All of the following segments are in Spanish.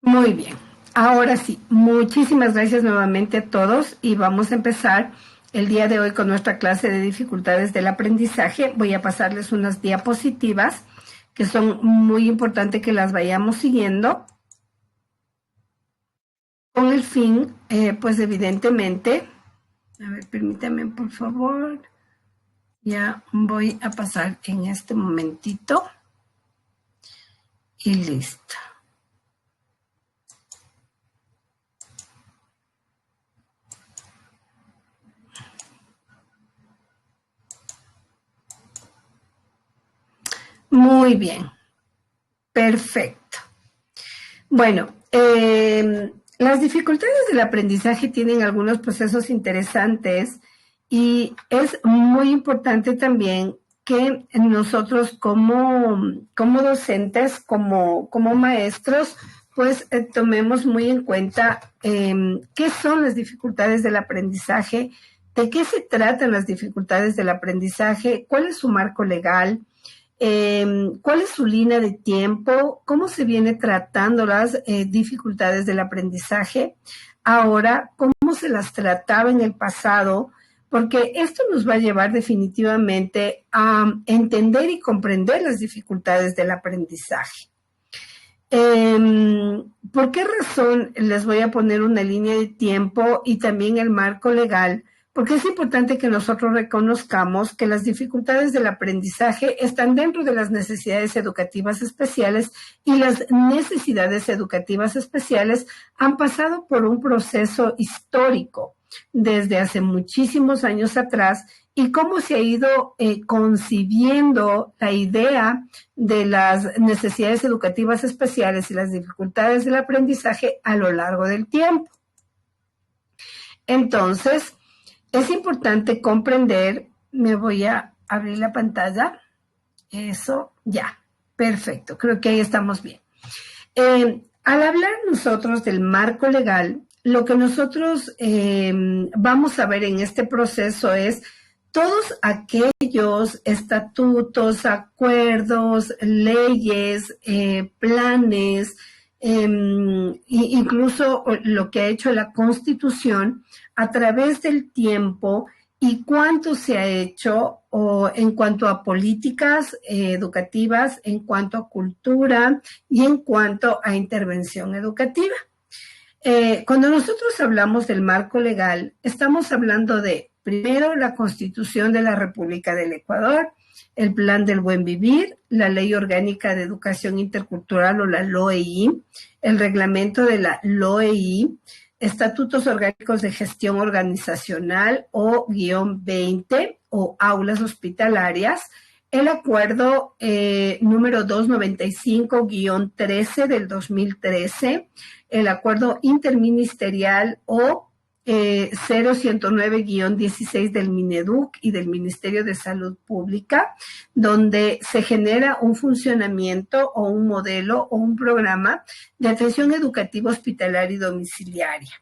Muy bien. Ahora sí, muchísimas gracias nuevamente a todos y vamos a empezar el día de hoy con nuestra clase de dificultades del aprendizaje. Voy a pasarles unas diapositivas que son muy importantes que las vayamos siguiendo con el fin, pues evidentemente, a ver, permítanme por favor, ya voy a pasar en este momentito y listo. Muy bien, perfecto. Bueno, las dificultades del aprendizaje tienen algunos procesos interesantes y es muy importante también que nosotros como docentes, como maestros, pues tomemos muy en cuenta qué son las dificultades del aprendizaje, de qué se tratan las dificultades del aprendizaje, cuál es su marco legal, cuál es su línea de tiempo, cómo se viene tratando las dificultades del aprendizaje, ahora, cómo se las trataba en el pasado, porque esto nos va a llevar definitivamente a entender y comprender las dificultades del aprendizaje. ¿Por qué razón les voy a poner una línea de tiempo y también el marco legal? Porque es importante que nosotros reconozcamos que las dificultades del aprendizaje están dentro de las necesidades educativas especiales y las necesidades educativas especiales han pasado por un proceso histórico desde hace muchísimos años atrás y cómo se ha ido concibiendo la idea de las necesidades educativas especiales y las dificultades del aprendizaje a lo largo del tiempo. Entonces, es importante comprender, me voy a abrir la pantalla, eso, ya, perfecto, creo que ahí estamos bien. Al hablar nosotros del marco legal, lo que nosotros vamos a ver en este proceso es todos aquellos estatutos, acuerdos, leyes, planes, incluso lo que ha hecho la Constitución a través del tiempo y cuánto se ha hecho o en cuanto a políticas educativas, en cuanto a cultura y en cuanto a intervención educativa. Cuando nosotros hablamos del marco legal, estamos hablando de, primero, la Constitución de la República del Ecuador, el Plan del Buen Vivir, la Ley Orgánica de Educación Intercultural o la LOEI, el reglamento de la LOEI, estatutos orgánicos de gestión organizacional o -20 o aulas hospitalarias, el acuerdo número 295-13 del 2013, el acuerdo interministerial o 0109-16 del Mineduc y del Ministerio de Salud Pública, donde se genera un funcionamiento o un modelo o un programa de atención educativa hospitalaria y domiciliaria.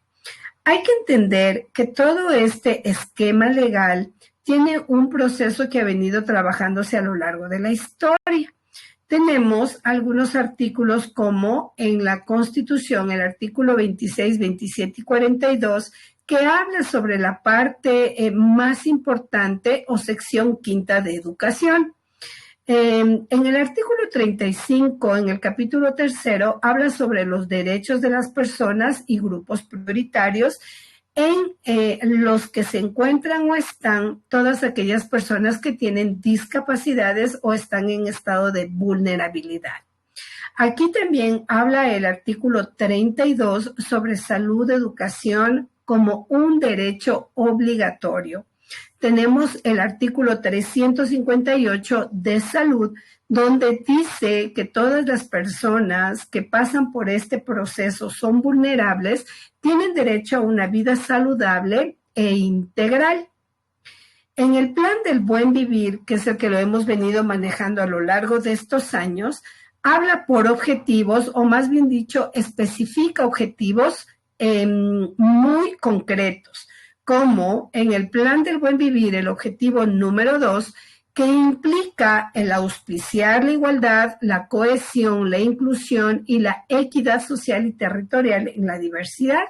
Hay que entender que todo este esquema legal tiene un proceso que ha venido trabajándose a lo largo de la historia. Tenemos algunos artículos como en la Constitución, el artículo 26, 27 y 42, que habla sobre la parte más importante o sección quinta de educación. En el artículo 35, en el capítulo tercero, habla sobre los derechos de las personas y grupos prioritarios en los que se encuentran o están todas aquellas personas que tienen discapacidades o están en estado de vulnerabilidad. Aquí también habla el artículo 32 sobre salud, educación como un derecho obligatorio. Tenemos el artículo 358 de salud, donde dice que todas las personas que pasan por este proceso son vulnerables, tienen derecho a una vida saludable e integral. En el plan del buen vivir, que es el que lo hemos venido manejando a lo largo de estos años, habla por objetivos, o más bien dicho, especifica objetivos muy concretos, como en el plan del buen vivir, el objetivo número 2, que implica el auspiciar la igualdad, la cohesión, la inclusión y la equidad social y territorial en la diversidad.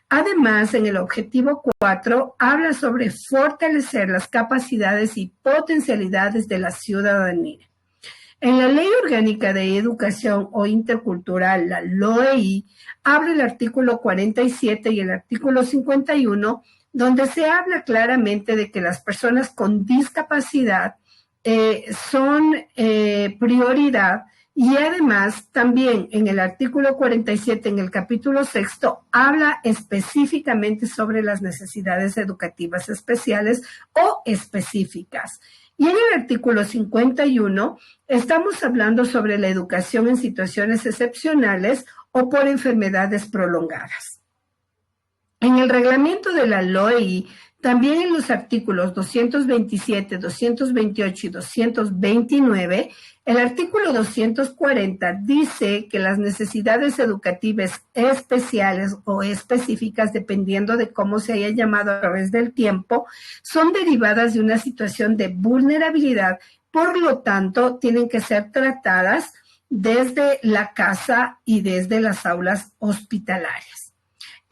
Además, en el objetivo 4, habla sobre fortalecer las capacidades y potencialidades de la ciudadanía. En la Ley Orgánica de Educación o Intercultural, la LOEI, abre el artículo 47 y el artículo 51, donde se habla claramente de que las personas con discapacidad son prioridad, y además también en el artículo 47, en el capítulo 6, habla específicamente sobre las necesidades educativas especiales o específicas. Y en el artículo 51 estamos hablando sobre la educación en situaciones excepcionales o por enfermedades prolongadas. En el reglamento de la LOEI, también en los artículos 227, 228 y 229, el artículo 240 dice que las necesidades educativas especiales o específicas, dependiendo de cómo se haya llamado a través del tiempo, son derivadas de una situación de vulnerabilidad, por lo tanto, tienen que ser tratadas desde la casa y desde las aulas hospitalarias.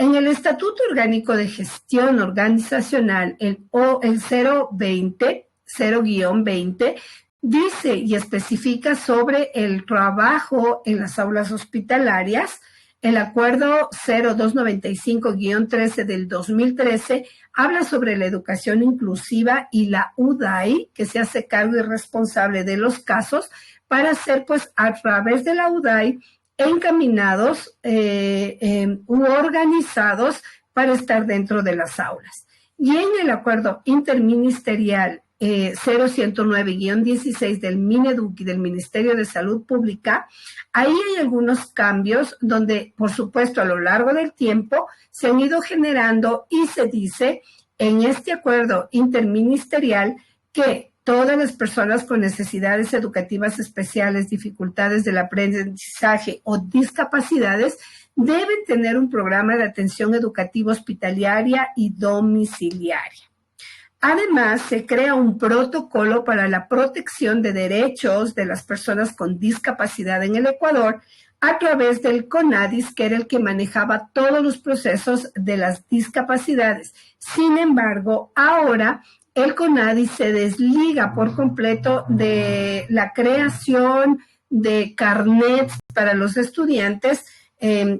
En el Estatuto Orgánico de Gestión Organizacional, el 0-20, dice y especifica sobre el trabajo en las aulas hospitalarias. El acuerdo 0295-13 del 2013 habla sobre la educación inclusiva y la UDAI, que se hace cargo y responsable de los casos para ser, pues, a través de la UDAI, encaminados u organizados para estar dentro de las aulas. Y en el acuerdo interministerial 0109-16 del Mineduc y del Ministerio de Salud Pública, ahí hay algunos cambios donde, por supuesto, a lo largo del tiempo se han ido generando, y se dice en este acuerdo interministerial que todas las personas con necesidades educativas especiales, dificultades del aprendizaje o discapacidades deben tener un programa de atención educativa hospitalaria y domiciliaria. Además, se crea un protocolo para la protección de derechos de las personas con discapacidad en el Ecuador a través del CONADIS, que era el que manejaba todos los procesos de las discapacidades. Sin embargo, ahora el CONADIS se desliga por completo de la creación de carnets para los estudiantes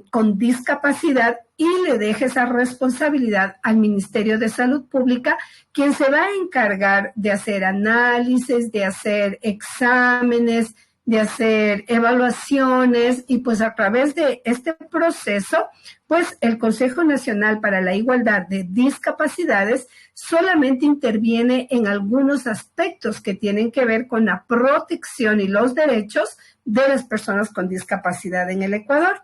con discapacidad y le deja esa responsabilidad al Ministerio de Salud Pública, quien se va a encargar de hacer análisis, de hacer exámenes, de hacer evaluaciones, y pues a través de este proceso, pues el Consejo Nacional para la Igualdad de Discapacidades solamente interviene en algunos aspectos que tienen que ver con la protección y los derechos de las personas con discapacidad en el Ecuador.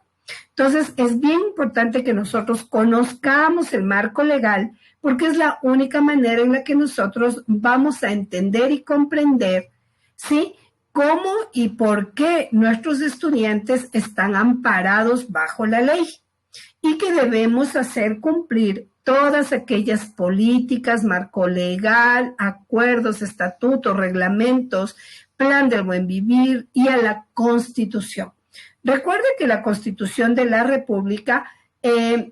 Entonces, es bien importante que nosotros conozcamos el marco legal, porque es la única manera en la que nosotros vamos a entender y comprender, ¿sí?, cómo y por qué nuestros estudiantes están amparados bajo la ley y que debemos hacer cumplir todas aquellas políticas, marco legal, acuerdos, estatutos, reglamentos, plan del buen vivir y a la Constitución. Recuerde que la Constitución de la República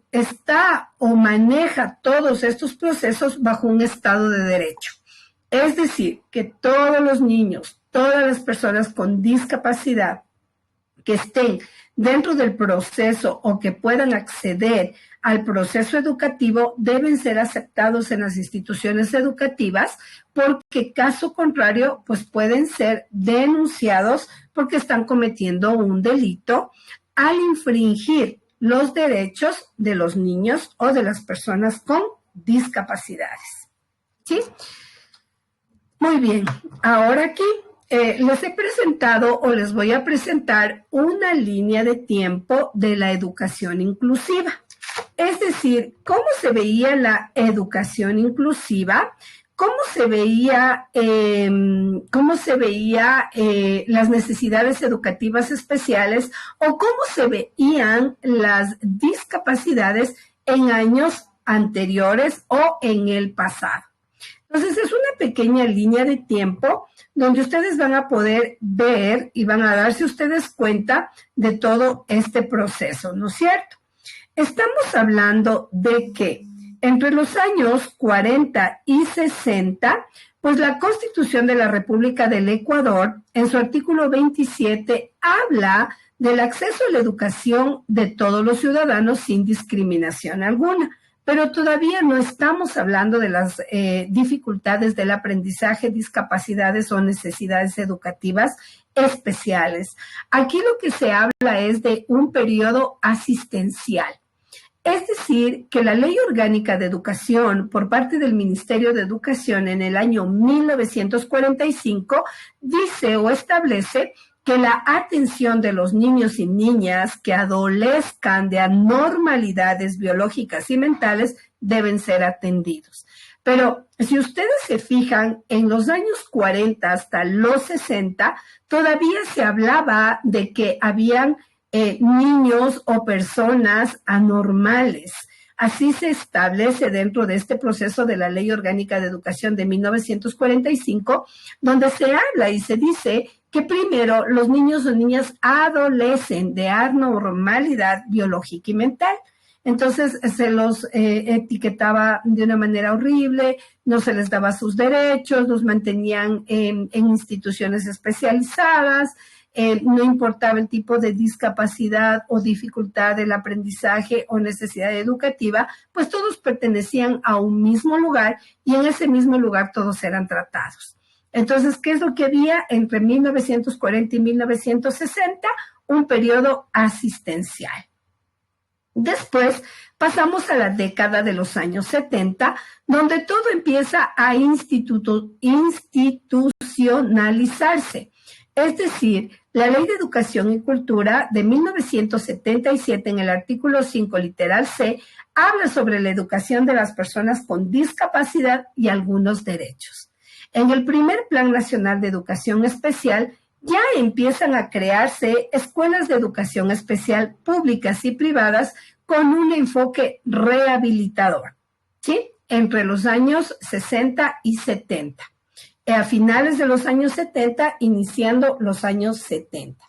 está o maneja todos estos procesos bajo un Estado de Derecho. Es decir, que todos los niños, todas las personas con discapacidad que estén dentro del proceso o que puedan acceder al proceso educativo deben ser aceptados en las instituciones educativas, porque caso contrario, pues pueden ser denunciados porque están cometiendo un delito al infringir los derechos de los niños o de las personas con discapacidades. ¿Sí? Muy bien, ahora aquí les he presentado o les voy a presentar una línea de tiempo de la educación inclusiva. Es decir, cómo se veía la educación inclusiva, cómo se veía las necesidades educativas especiales o cómo se veían las discapacidades en años anteriores o en el pasado. Entonces, es una pequeña línea de tiempo donde ustedes van a poder ver y van a darse ustedes cuenta de todo este proceso, ¿no es cierto? Estamos hablando de que entre los años 40 y 60, pues la Constitución de la República del Ecuador, en su artículo 27, habla del acceso a la educación de todos los ciudadanos sin discriminación alguna. Pero todavía no estamos hablando de las dificultades del aprendizaje, discapacidades o necesidades educativas especiales. Aquí lo que se habla es de un periodo asistencial. Es decir, que la Ley Orgánica de Educación por parte del Ministerio de Educación en el año 1945 dice o establece que la atención de los niños y niñas que adolezcan de anormalidades biológicas y mentales deben ser atendidos. Pero si ustedes se fijan, en los años 40 hasta los 60, todavía se hablaba de que habían niños o personas anormales. Así se establece dentro de este proceso de la Ley Orgánica de Educación de 1945, donde se habla y se dice que primero los niños o niñas adolecen de anormalidad biológica y mental. Entonces se los etiquetaba de una manera horrible, no se les daba sus derechos, los mantenían en instituciones especializadas, no importaba el tipo de discapacidad o dificultad del aprendizaje o necesidad educativa, pues todos pertenecían a un mismo lugar y en ese mismo lugar todos eran tratados. Entonces, ¿qué es lo que había entre 1940 y 1960? Un periodo asistencial. Después pasamos a la década de los años 70, donde todo empieza a institucionalizarse. Es decir, la Ley de Educación y Cultura de 1977, en el artículo 5, literal C, habla sobre la educación de las personas con discapacidad y algunos derechos. En el primer Plan Nacional de Educación Especial ya empiezan a crearse escuelas de educación especial públicas y privadas con un enfoque rehabilitador, ¿sí? Entre los años 60 y 70. A finales de los años 70, iniciando los años 70.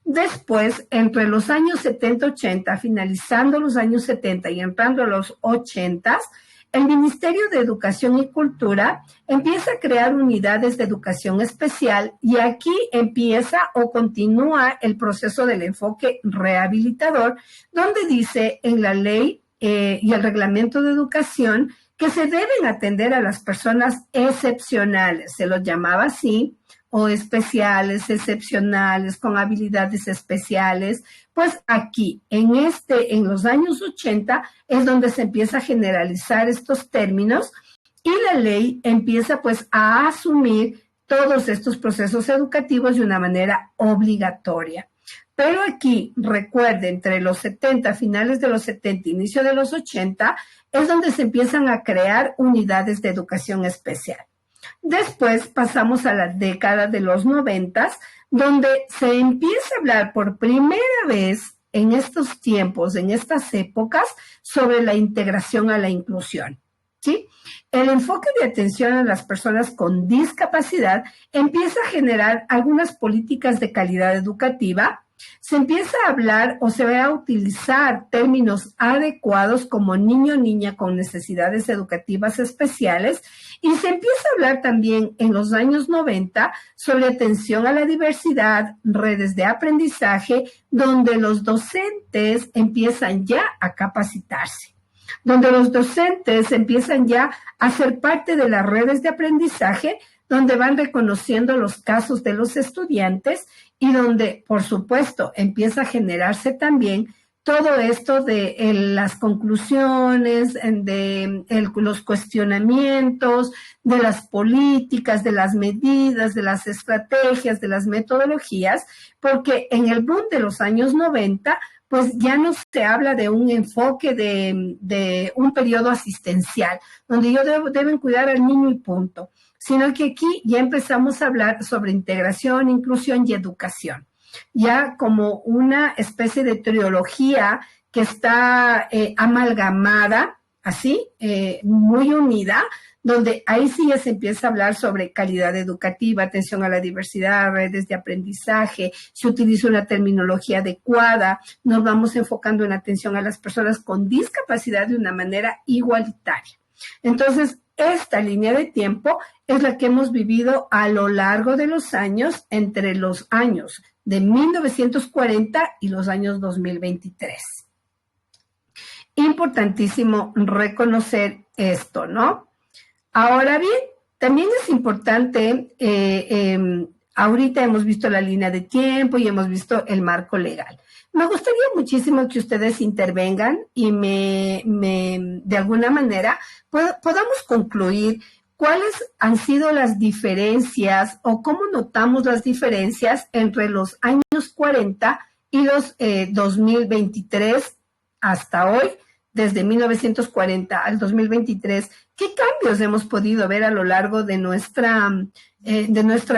Después, entre los años 70-80, finalizando los años 70 y entrando a los 80, el Ministerio de Educación y Cultura empieza a crear unidades de educación especial y aquí empieza o continúa el proceso del enfoque rehabilitador, donde dice en la ley y el reglamento de educación que se deben atender a las personas excepcionales, se los llamaba así, o especiales, excepcionales, con habilidades especiales. Pues aquí, en los años 80, es donde se empieza a generalizar estos términos y la ley empieza pues a asumir todos estos procesos educativos de una manera obligatoria. Pero aquí, recuerde, entre los 70, finales de los 70, inicio de los 80, es donde se empiezan a crear unidades de educación especial. Después pasamos a la década de los 90, donde se empieza a hablar por primera vez en estos tiempos, en estas épocas, sobre la integración a la inclusión, ¿sí? El enfoque de atención a las personas con discapacidad empieza a generar algunas políticas de calidad educativa. Se empieza a hablar o se va a utilizar términos adecuados como niño o niña con necesidades educativas especiales y se empieza a hablar también en los años 90 sobre atención a la diversidad, redes de aprendizaje, donde los docentes empiezan ya a capacitarse, donde los docentes empiezan ya a ser parte de las redes de aprendizaje, donde van reconociendo los casos de los estudiantes y donde, por supuesto, empieza a generarse también todo esto de las conclusiones, de los cuestionamientos, de las políticas, de las medidas, de las estrategias, de las metodologías, porque en el boom de los años 90, pues ya no se habla de un enfoque de un periodo asistencial, donde ellos deben cuidar al niño y punto, sino que aquí ya empezamos a hablar sobre integración, inclusión y educación, ya como una especie de trilogía que está amalgamada así, muy unida, donde ahí sí ya se empieza a hablar sobre calidad educativa, atención a la diversidad, redes de aprendizaje, se utiliza una terminología adecuada, nos vamos enfocando en la atención a las personas con discapacidad de una manera igualitaria. Entonces, esta línea de tiempo es la que hemos vivido a lo largo de los años, entre los años de 1940 y los años 2023. Importantísimo reconocer esto, ¿no? Ahora bien, también es importante, ahorita hemos visto la línea de tiempo y hemos visto el marco legal. Me gustaría muchísimo que ustedes intervengan y de alguna manera podamos concluir cuáles han sido las diferencias o cómo notamos las diferencias entre los años 40 y los 2023 hasta hoy, desde 1940 al 2023. ¿Qué cambios hemos podido ver a lo largo de nuestra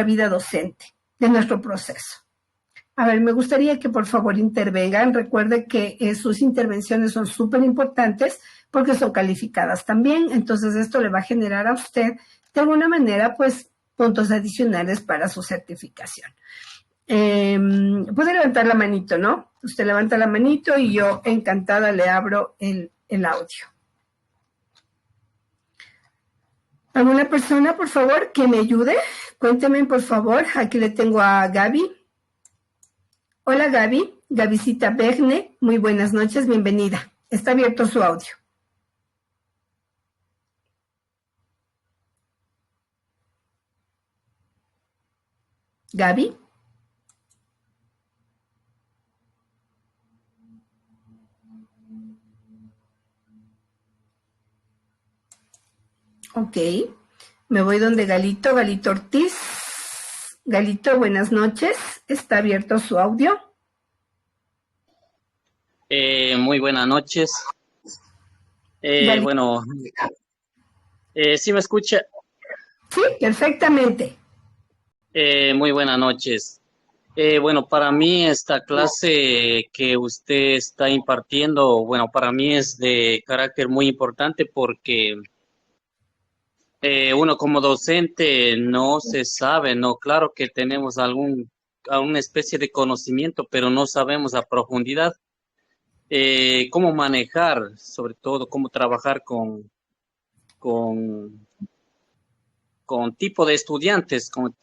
vida docente, de nuestro proceso? A ver, me gustaría que por favor intervengan. Recuerde que sus intervenciones son súper importantes porque son calificadas también. Entonces, esto le va a generar a usted, de alguna manera, pues, puntos adicionales para su certificación. Puede levantar la manito, ¿no? Usted levanta la manito y yo encantada le abro el audio. ¿Alguna persona, por favor, que me ayude? Cuénteme, por favor. Aquí le tengo a Gaby. Hola, Gaby. Gabycita Begne. Muy buenas noches. Bienvenida. Está abierto su audio. Gaby. Ok. Me voy donde Galito Ortiz. Galito, buenas noches. Está abierto su audio. Muy buenas noches. Bueno, ¿sí me escucha? Sí, perfectamente. Muy buenas noches. Bueno, para mí esta clase que usted está impartiendo, bueno, para mí es de carácter muy importante porque uno como docente no se sabe, no, claro que tenemos alguna especie de conocimiento, pero no sabemos a profundidad cómo manejar, sobre todo cómo trabajar con tipo de estudiantes, con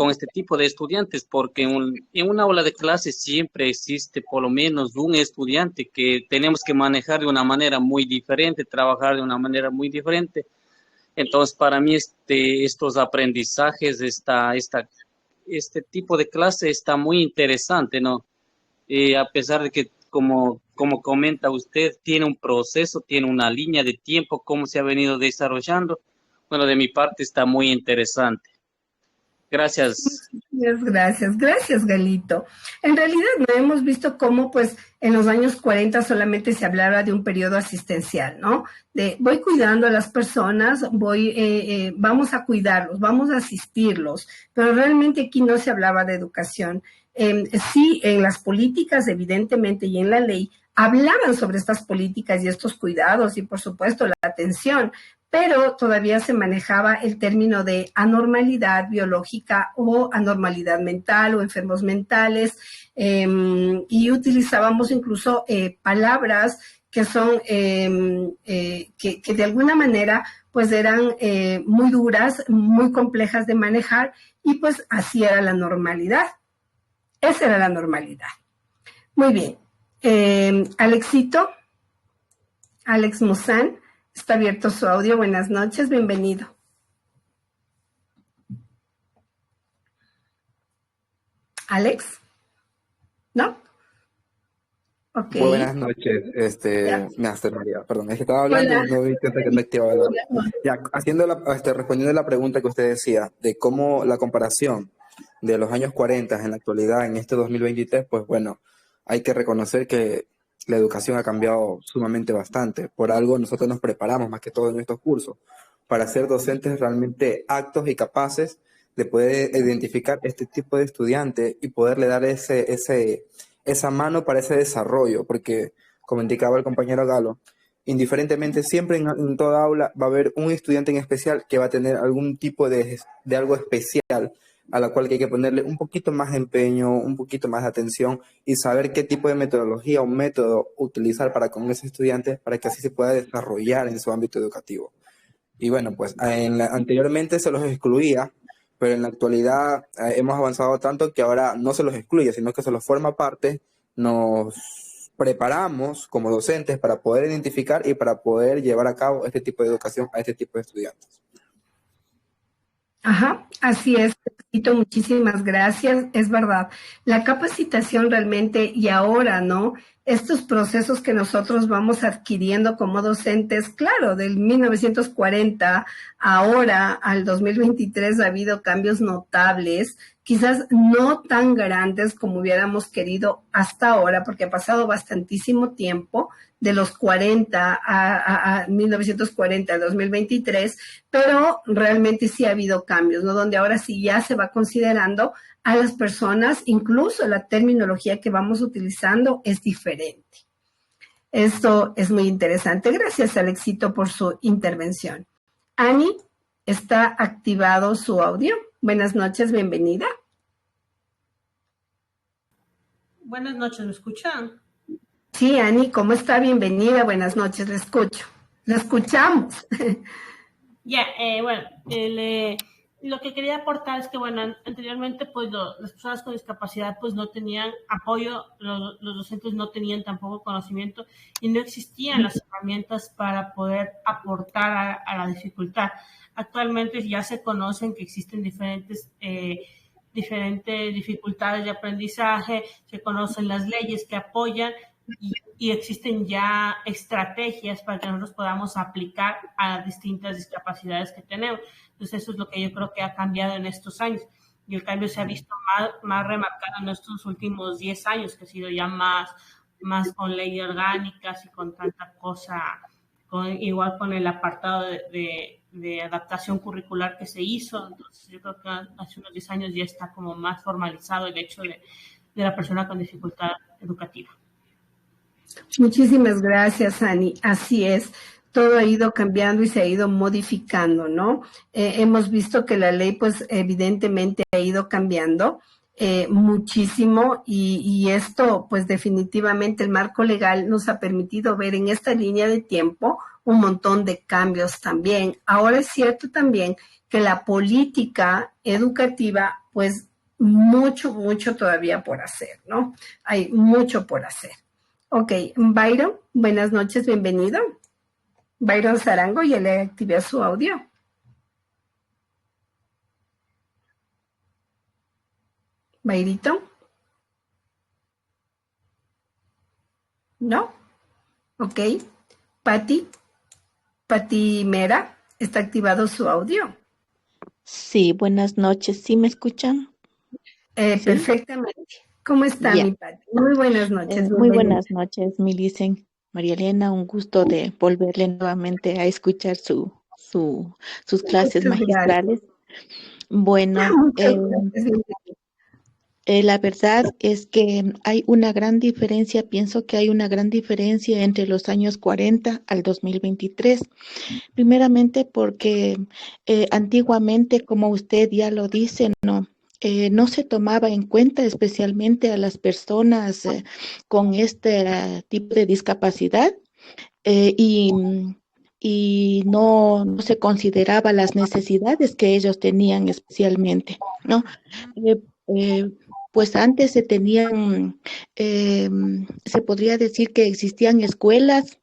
este tipo de estudiantes, porque en una aula de clase siempre existe por lo menos un estudiante que tenemos que manejar de una manera muy diferente, trabajar de una manera muy diferente. Entonces, para mí estos aprendizajes, este tipo de clase está muy interesante, ¿no? A pesar de que, como comenta usted, tiene un proceso, tiene una línea de tiempo, cómo se ha venido desarrollando. Bueno, de mi parte está muy interesante. Gracias. Gracias, Galito. En realidad no hemos visto cómo, pues, en los años 40 solamente se hablaba de un periodo asistencial, ¿no? De voy cuidando a las personas, vamos a cuidarlos, vamos a asistirlos, pero realmente aquí no se hablaba de educación. Sí, en las políticas, evidentemente, y en la ley, hablaban sobre estas políticas y estos cuidados y, por supuesto, la atención, pero todavía se manejaba el término de anormalidad biológica o anormalidad mental o enfermos mentales, y utilizábamos incluso palabras que son, que de alguna manera pues eran muy duras, muy complejas de manejar, y pues así era la normalidad. Esa era la normalidad. Muy bien. Alex Musan. Está abierto su audio. Buenas noches, bienvenido. ¿Alex? ¿No? Ok. Buenas noches, Master María, perdón, es que estaba hablando Hola. y no vi que me activaba la... Ya, respondiendo a la pregunta que usted decía, de cómo la comparación de los años 40 en la actualidad, en este 2023, pues bueno, hay que reconocer que la educación ha cambiado sumamente bastante. Por algo nosotros nos preparamos más que todo en estos cursos para ser docentes realmente aptos y capaces de poder identificar este tipo de estudiante y poderle dar esa mano para ese desarrollo, porque como indicaba el compañero Galo, indiferentemente, siempre en toda aula va a haber un estudiante en especial que va a tener algún tipo de algo especial a la cual hay que ponerle un poquito más de empeño, un poquito más de atención y saber qué tipo de metodología o método utilizar para con ese estudiante para que así se pueda desarrollar en su ámbito educativo. Y bueno, pues anteriormente se los excluía, pero en la actualidad hemos avanzado tanto que ahora no se los excluye, sino que se los forma parte. Nos preparamos como docentes para poder identificar y para poder llevar a cabo este tipo de educación a este tipo de estudiantes. Ajá, así es, Tito, muchísimas gracias. Es verdad, la capacitación realmente y ahora, ¿no? Estos procesos que nosotros vamos adquiriendo como docentes, claro, del 1940 ahora al 2023 ha habido cambios notables, quizás no tan grandes como hubiéramos querido hasta ahora, porque ha pasado bastantísimo tiempo, de los 40 a 1940 al 2023, pero realmente sí ha habido cambios, ¿no? Donde ahora sí ya se va considerando a las personas, incluso la terminología que vamos utilizando es diferente. Esto es muy interesante. Gracias, Alexito, por su intervención. Ani, está activado su audio. Buenas noches, bienvenida. Buenas noches, ¿me escuchan? Sí, Ani, ¿cómo está? Bienvenida, buenas noches, la escucho. La escuchamos. Ya, bueno, lo que quería aportar es que, bueno, anteriormente, pues, las personas con discapacidad, pues, no tenían apoyo, los docentes no tenían tampoco conocimiento y no existían las herramientas para poder aportar a la dificultad. Actualmente ya se conocen que existen diferentes dificultades de aprendizaje, se conocen las leyes que apoyan y existen ya estrategias para que nosotros podamos aplicar a distintas discapacidades que tenemos. Entonces, eso es lo que yo creo que ha cambiado en estos años. Y el cambio se ha visto más remarcado en estos últimos 10 años, que ha sido ya más con leyes orgánicas y con tanta cosa, igual con el apartado de adaptación curricular que se hizo. Entonces, yo creo que hace unos 10 años ya está como más formalizado el hecho de la persona con dificultad educativa. Muchísimas gracias, Ani. Así es, todo ha ido cambiando y se ha ido modificando, ¿no? Hemos visto que la ley, pues, evidentemente ha ido cambiando muchísimo y esto, pues, definitivamente el marco legal nos ha permitido ver en esta línea de tiempo un montón de cambios también. Ahora es cierto también que la política educativa, pues, mucho todavía por hacer, ¿no? Hay mucho por hacer. Ok, Byron, buenas noches, bienvenido. Byron Zarango, ya le activé su audio. Bayrito. ¿No? Ok. Pati Mera, está activado su audio. Sí, buenas noches. ¿Sí me escuchan? ¿Sí? Perfectamente. ¿Cómo está, mi Pati? Muy buenas noches. Muy buenas noches, Milicen. María Elena, un gusto de volverle nuevamente a escuchar sus clases magistrales. Bueno, la verdad es que hay una gran diferencia, pienso que hay una gran diferencia entre los años 40 al 2023. Primeramente porque antiguamente, como usted ya lo dice, no se tomaba en cuenta especialmente a las personas con este tipo de discapacidad y no se consideraba las necesidades que ellos tenían especialmente, ¿no? Pues antes se tenían, se podría decir que existían escuelas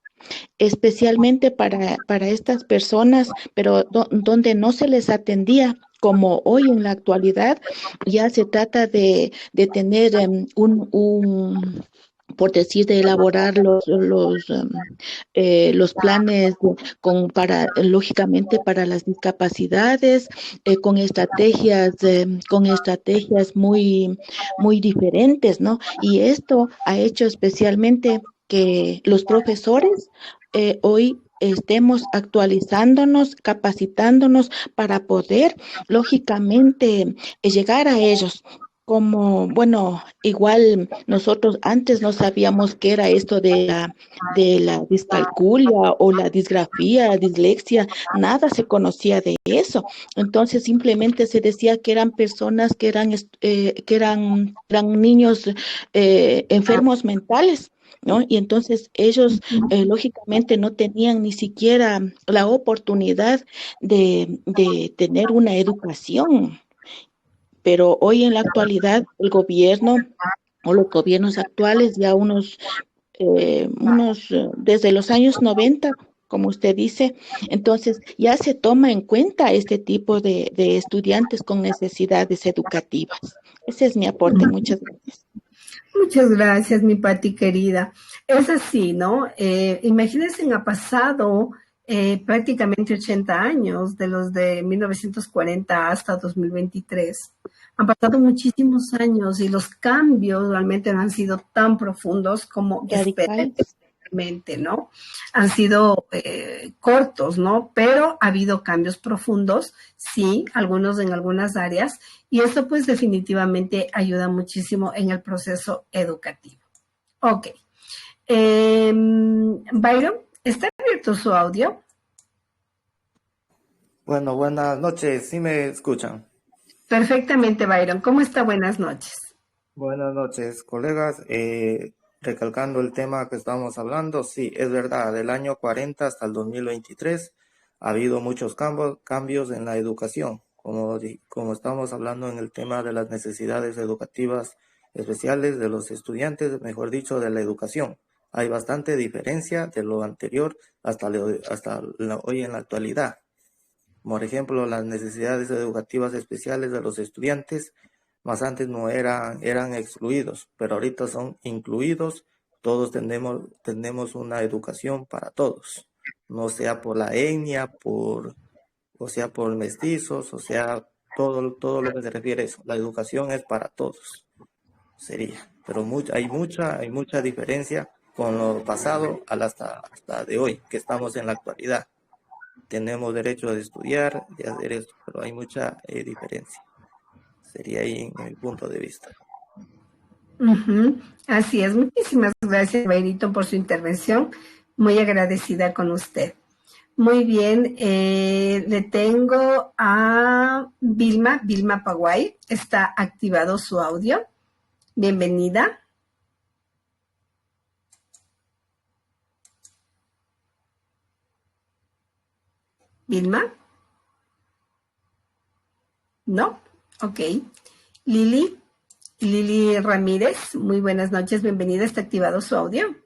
especialmente para estas personas, pero donde no se les atendía, como hoy en la actualidad, ya se trata de tener por decir, de elaborar los planes lógicamente para las discapacidades, con estrategias muy diferentes, ¿no? Y esto ha hecho especialmente que los profesores hoy estemos actualizándonos, capacitándonos para poder, lógicamente, llegar a ellos. como, bueno, igual nosotros antes no sabíamos qué era esto de la discalculia o la disgrafía, dislexia, nada se conocía de eso. Entonces simplemente se decía que eran personas eran niños enfermos mentales. ¿No? Y entonces ellos lógicamente no tenían ni siquiera la oportunidad de tener una educación, pero hoy en la actualidad el gobierno o los gobiernos actuales, ya desde los años 90, como usted dice, entonces ya se toma en cuenta este tipo de estudiantes con necesidades educativas. Ese es mi aporte. Muchas gracias. Muchas gracias, mi Pati querida. Es así, ¿no? Imagínense, ha pasado prácticamente 80 años, de los de 1940 hasta 2023. Han pasado muchísimos años y los cambios realmente no han sido tan profundos como Radicales. esperan, ¿no? Han sido cortos, ¿no? Pero ha habido cambios profundos, sí, algunos en algunas áreas, y esto pues definitivamente ayuda muchísimo en el proceso educativo. Ok. Byron, ¿está abierto su audio? Bueno, buenas noches, ¿sí me escuchan? Perfectamente, Byron. ¿Cómo está? Buenas noches. Buenas noches, colegas. Recalcando el tema que estamos hablando, sí, es verdad, del año 40 hasta el 2023 ha habido muchos cambios en la educación, como estamos hablando en el tema de las necesidades educativas especiales de los estudiantes, mejor dicho, de la educación. Hay bastante diferencia de lo anterior hasta hoy en la actualidad. Por ejemplo, las necesidades educativas especiales de los estudiantes, más antes no eran excluidos, pero ahorita son incluidos. Todos tenemos una educación para todos, no sea por la etnia, o sea por mestizos, o sea todo lo que se refiere a eso. La educación es para todos, sería. Pero hay mucha diferencia con lo pasado hasta de hoy, que estamos en la actualidad. Tenemos derecho a estudiar y a hacer esto, pero hay mucha diferencia. Sería ahí en mi punto de vista. Así es. Muchísimas gracias, Bayrito, por su intervención. Muy agradecida con usted. Muy bien. Le tengo a Vilma Paguay. Está activado su audio. Bienvenida. Vilma. ¿No? Ok. Lili Ramírez, muy buenas noches, bienvenida, está activado su audio.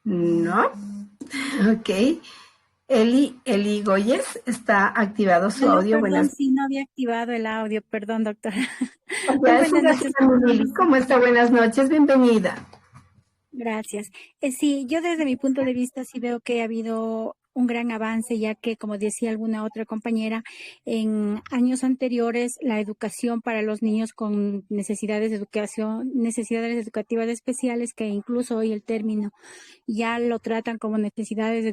No, ok. Eli Goyes, está activado su audio. Perdón, sí, no había activado el audio, perdón, doctora. Buenas noches. ¿Cómo está? Buenas noches, bienvenida. Gracias. Sí, yo desde mi punto de vista sí veo que ha habido un gran avance, ya que, como decía alguna otra compañera, en años anteriores la educación para los niños con necesidades educativas especiales, que incluso hoy el término ya lo tratan como necesidades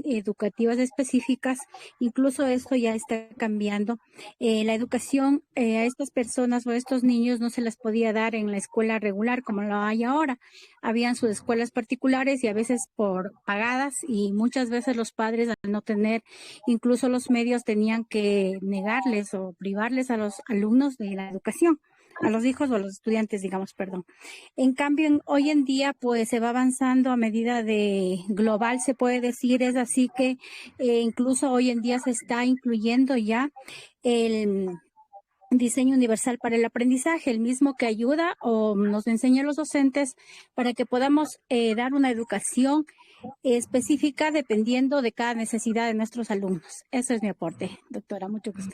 educativas específicas, incluso esto ya está cambiando. La educación a estas personas o a estos niños no se las podía dar en la escuela regular como lo hay ahora. Habían sus escuelas particulares y a veces por pagadas, y muchas veces los padres, al no tener incluso los medios, tenían que negarles o privarles a los alumnos de la educación, a los hijos o a los estudiantes, digamos, perdón. En cambio, hoy en día, pues se va avanzando a medida de global, se puede decir. Es así que incluso hoy en día se está incluyendo ya el diseño universal para el aprendizaje, el mismo que ayuda o nos enseña a los docentes para que podamos dar una educación específica dependiendo de cada necesidad de nuestros alumnos. Ese es mi aporte, doctora. Mucho gusto.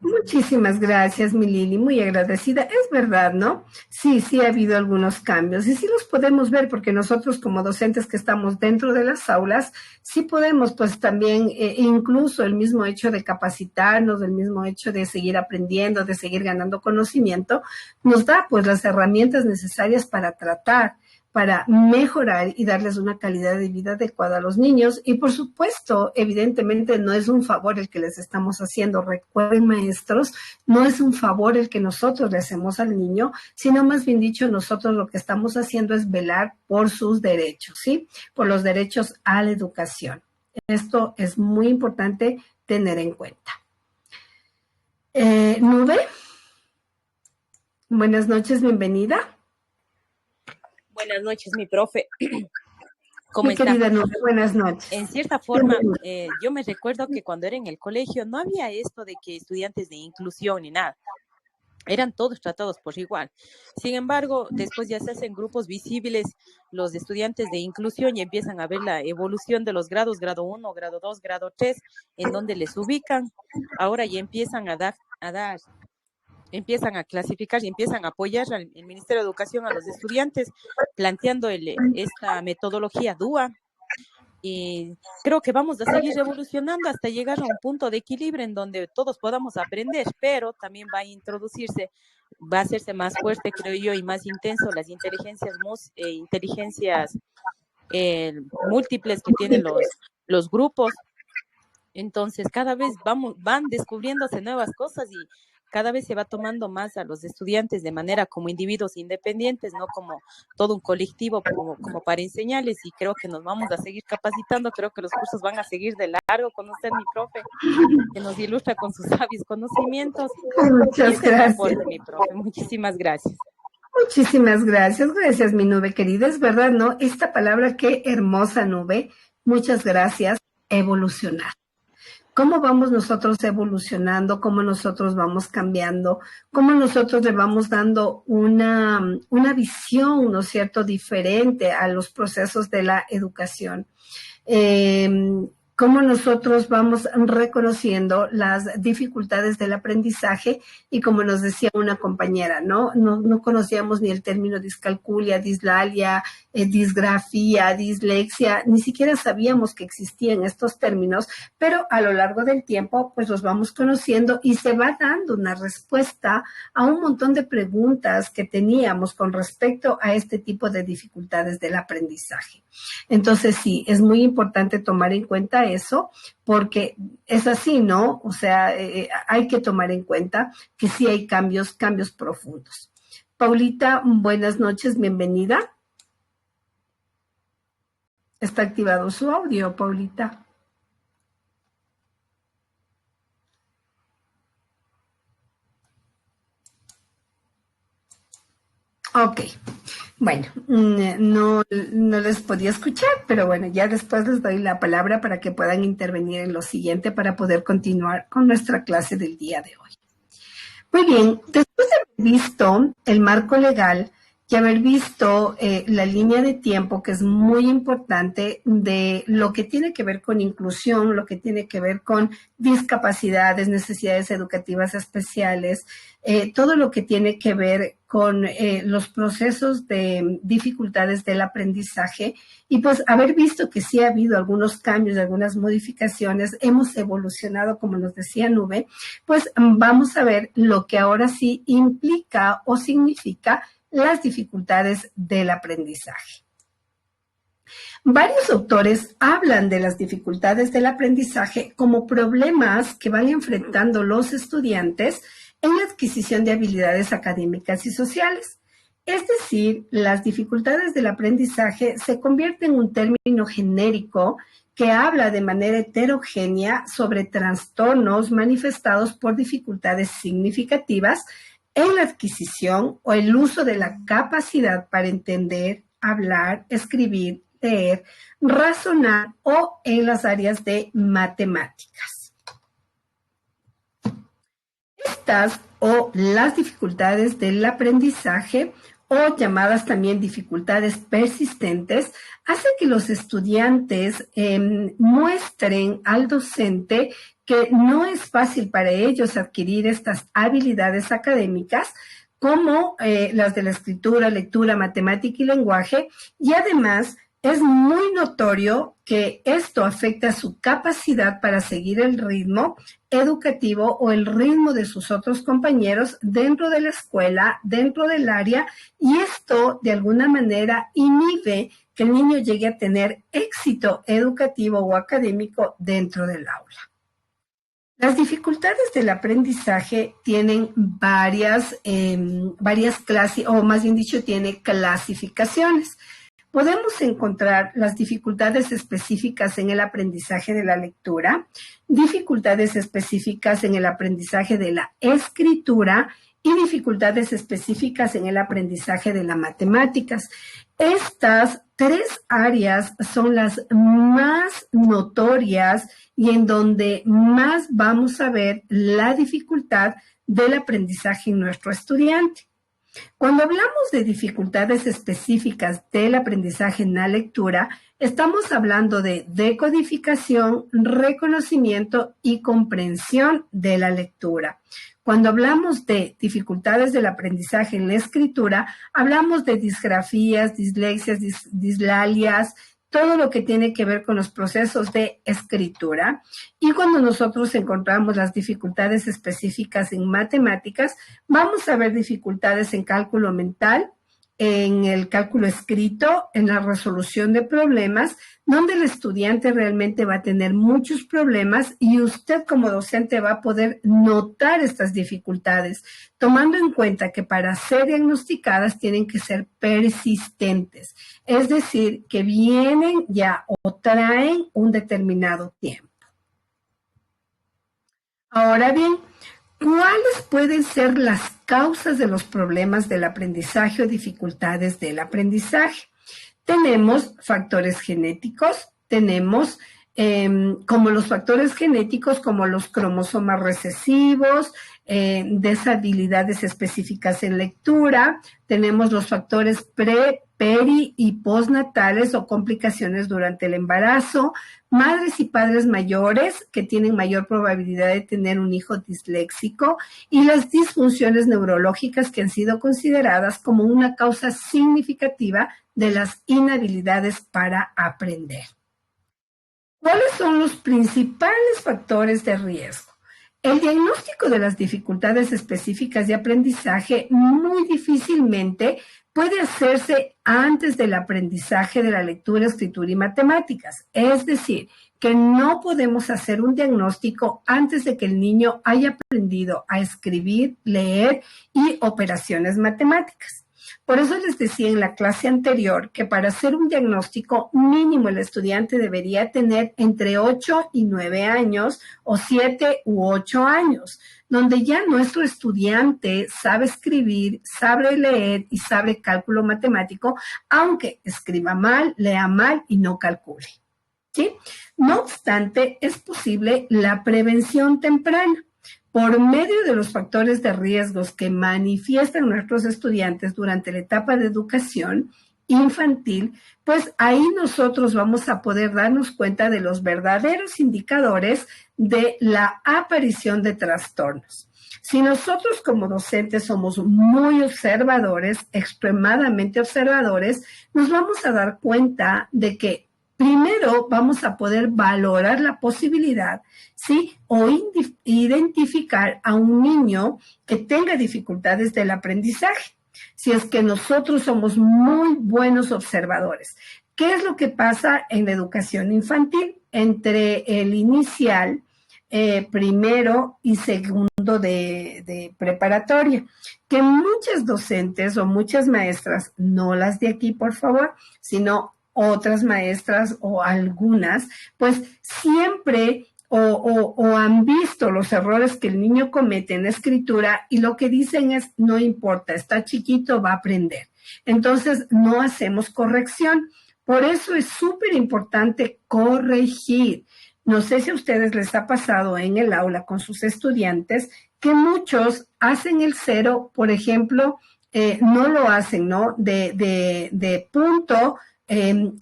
Muchísimas gracias, mi Lili, muy agradecida. Es verdad, ¿no? Sí ha habido algunos cambios y sí los podemos ver porque nosotros como docentes que estamos dentro de las aulas, sí podemos pues también, incluso el mismo hecho de capacitarnos, el mismo hecho de seguir aprendiendo, de seguir ganando conocimiento, nos da pues las herramientas necesarias para tratar para mejorar y darles una calidad de vida adecuada a los niños. Y por supuesto, evidentemente no es un favor el que les estamos haciendo. Recuerden, maestros, no es un favor el que nosotros le hacemos al niño, sino más bien dicho, nosotros lo que estamos haciendo es velar por sus derechos, ¿sí? Por los derechos a la educación. Esto es muy importante tener en cuenta. Nube, buenas noches, bienvenida. Buenas noches, mi profe. ¿Cómo está? Querida Nube, buenas noches. En cierta forma, yo me recuerdo que cuando era en el colegio no había esto de que estudiantes de inclusión ni nada. Eran todos tratados por igual. Sin embargo, después ya se hacen grupos visibles los estudiantes de inclusión y empiezan a ver la evolución de los grados, grado 1, grado 2, grado 3, en donde les ubican. Ahora ya empiezan empiezan a clasificar y empiezan a apoyar al Ministerio de Educación a los estudiantes, planteando esta metodología DUA. Y creo que vamos a seguir evolucionando hasta llegar a un punto de equilibrio en donde todos podamos aprender, pero también va a hacerse más fuerte, creo yo, y más intenso las inteligencias múltiples que tienen los grupos. Entonces, cada vez van descubriéndose nuevas cosas y cada vez se va tomando más a los estudiantes de manera como individuos independientes, no como todo un colectivo como para enseñarles, y creo que nos vamos a seguir capacitando. Creo que los cursos van a seguir de largo con usted, mi profe, que nos ilustra con sus sabios conocimientos. Muchas gracias. Aporte, mi profe. Muchísimas gracias. Muchísimas gracias. Gracias, mi Nube querida. Es verdad, ¿no? Esta palabra, qué hermosa, Nube. Muchas gracias. Evolucionar. ¿Cómo vamos nosotros evolucionando? ¿Cómo nosotros vamos cambiando? ¿Cómo nosotros le vamos dando una visión, ¿no es cierto?, diferente a los procesos de la educación? Cómo nosotros vamos reconociendo las dificultades del aprendizaje y como nos decía una compañera, no conocíamos ni el término discalculia, dislalia, disgrafía, dislexia, ni siquiera sabíamos que existían estos términos, pero a lo largo del tiempo pues los vamos conociendo y se va dando una respuesta a un montón de preguntas que teníamos con respecto a este tipo de dificultades del aprendizaje. Entonces sí, es muy importante tomar en cuenta eso, porque es así, ¿no? O sea, hay que tomar en cuenta que sí hay cambios profundos. Paulita, buenas noches, bienvenida. Está activado su audio, Paulita. Ok. Bueno, no les podía escuchar, pero bueno, ya después les doy la palabra para que puedan intervenir en lo siguiente para poder continuar con nuestra clase del día de hoy. Muy bien, después de haber visto el marco legal y haber visto la línea de tiempo, que es muy importante, de lo que tiene que ver con inclusión, lo que tiene que ver con discapacidades, necesidades educativas especiales, todo lo que tiene que ver con los procesos de dificultades del aprendizaje, y pues haber visto que sí ha habido algunos cambios, algunas modificaciones, hemos evolucionado, como nos decía Nube, pues vamos a ver lo que ahora sí implica o significa las dificultades del aprendizaje. Varios autores hablan de las dificultades del aprendizaje como problemas que van enfrentando los estudiantes en la adquisición de habilidades académicas y sociales. Es decir, las dificultades del aprendizaje se convierten en un término genérico que habla de manera heterogénea sobre trastornos manifestados por dificultades significativas en la adquisición o el uso de la capacidad para entender, hablar, escribir, leer, razonar o en las áreas de matemáticas. Estas o las dificultades del aprendizaje, o llamadas también dificultades persistentes, hacen que los estudiantes muestren al docente que no es fácil para ellos adquirir estas habilidades académicas como las de la escritura, lectura, matemática y lenguaje, y además es muy notorio que esto afecta su capacidad para seguir el ritmo educativo o el ritmo de sus otros compañeros dentro de la escuela, dentro del área, y esto de alguna manera inhibe que el niño llegue a tener éxito educativo o académico dentro del aula. Las dificultades del aprendizaje tienen varias clases, o más bien dicho, tiene clasificaciones. Podemos encontrar las dificultades específicas en el aprendizaje de la lectura, dificultades específicas en el aprendizaje de la escritura y dificultades específicas en el aprendizaje de las matemáticas. Estas tres áreas son las más notorias y en donde más vamos a ver la dificultad del aprendizaje en nuestro estudiante. Cuando hablamos de dificultades específicas del aprendizaje en la lectura, estamos hablando de decodificación, reconocimiento y comprensión de la lectura. Cuando hablamos de dificultades del aprendizaje en la escritura, hablamos de disgrafías, dislexias, dislalias, todo lo que tiene que ver con los procesos de escritura. Y cuando nosotros encontramos las dificultades específicas en matemáticas, vamos a ver dificultades en cálculo mental, en el cálculo escrito, en la resolución de problemas, donde el estudiante realmente va a tener muchos problemas y usted como docente va a poder notar estas dificultades, tomando en cuenta que para ser diagnosticadas tienen que ser persistentes, es decir, que vienen ya o traen un determinado tiempo. Ahora bien, ¿cuáles pueden ser las causas de los problemas del aprendizaje o dificultades del aprendizaje? Tenemos factores genéticos, tenemos como los factores genéticos, como los cromosomas recesivos, deshabilidades específicas en lectura, tenemos los factores peri y postnatales o complicaciones durante el embarazo, madres y padres mayores que tienen mayor probabilidad de tener un hijo disléxico y las disfunciones neurológicas que han sido consideradas como una causa significativa de las inhabilidades para aprender. ¿Cuáles son los principales factores de riesgo? El diagnóstico de las dificultades específicas de aprendizaje muy difícilmente puede hacerse antes del aprendizaje de la lectura, escritura y matemáticas. Es decir, que no podemos hacer un diagnóstico antes de que el niño haya aprendido a escribir, leer y operaciones matemáticas. Por eso les decía en la clase anterior que para hacer un diagnóstico mínimo el estudiante debería tener entre 8 y 9 años o 7 u 8 años, donde ya nuestro estudiante sabe escribir, sabe leer y sabe cálculo matemático, aunque escriba mal, lea mal y no calcule. ¿Sí? No obstante, es posible la prevención temprana. Por medio de los factores de riesgos que manifiestan nuestros estudiantes durante la etapa de educación infantil, pues ahí nosotros vamos a poder darnos cuenta de los verdaderos indicadores de la aparición de trastornos. Si nosotros como docentes somos muy observadores, extremadamente observadores, nos vamos a dar cuenta de que primero vamos a poder valorar la posibilidad, ¿sí? O identificar a un niño que tenga dificultades del aprendizaje, si es que nosotros somos muy buenos observadores. ¿Qué es lo que pasa en la educación infantil? Entre el inicial, primero y segundo de preparatoria, que muchas docentes o muchas maestras, no las de aquí por favor, sino otras maestras o algunas, pues siempre o han visto los errores que el niño comete en la escritura y lo que dicen es, no importa, está chiquito, va a aprender. Entonces, no hacemos corrección. Por eso es súper importante corregir. No sé si a ustedes les ha pasado en el aula con sus estudiantes que muchos hacen el cero, por ejemplo, no lo hacen, ¿no? De punto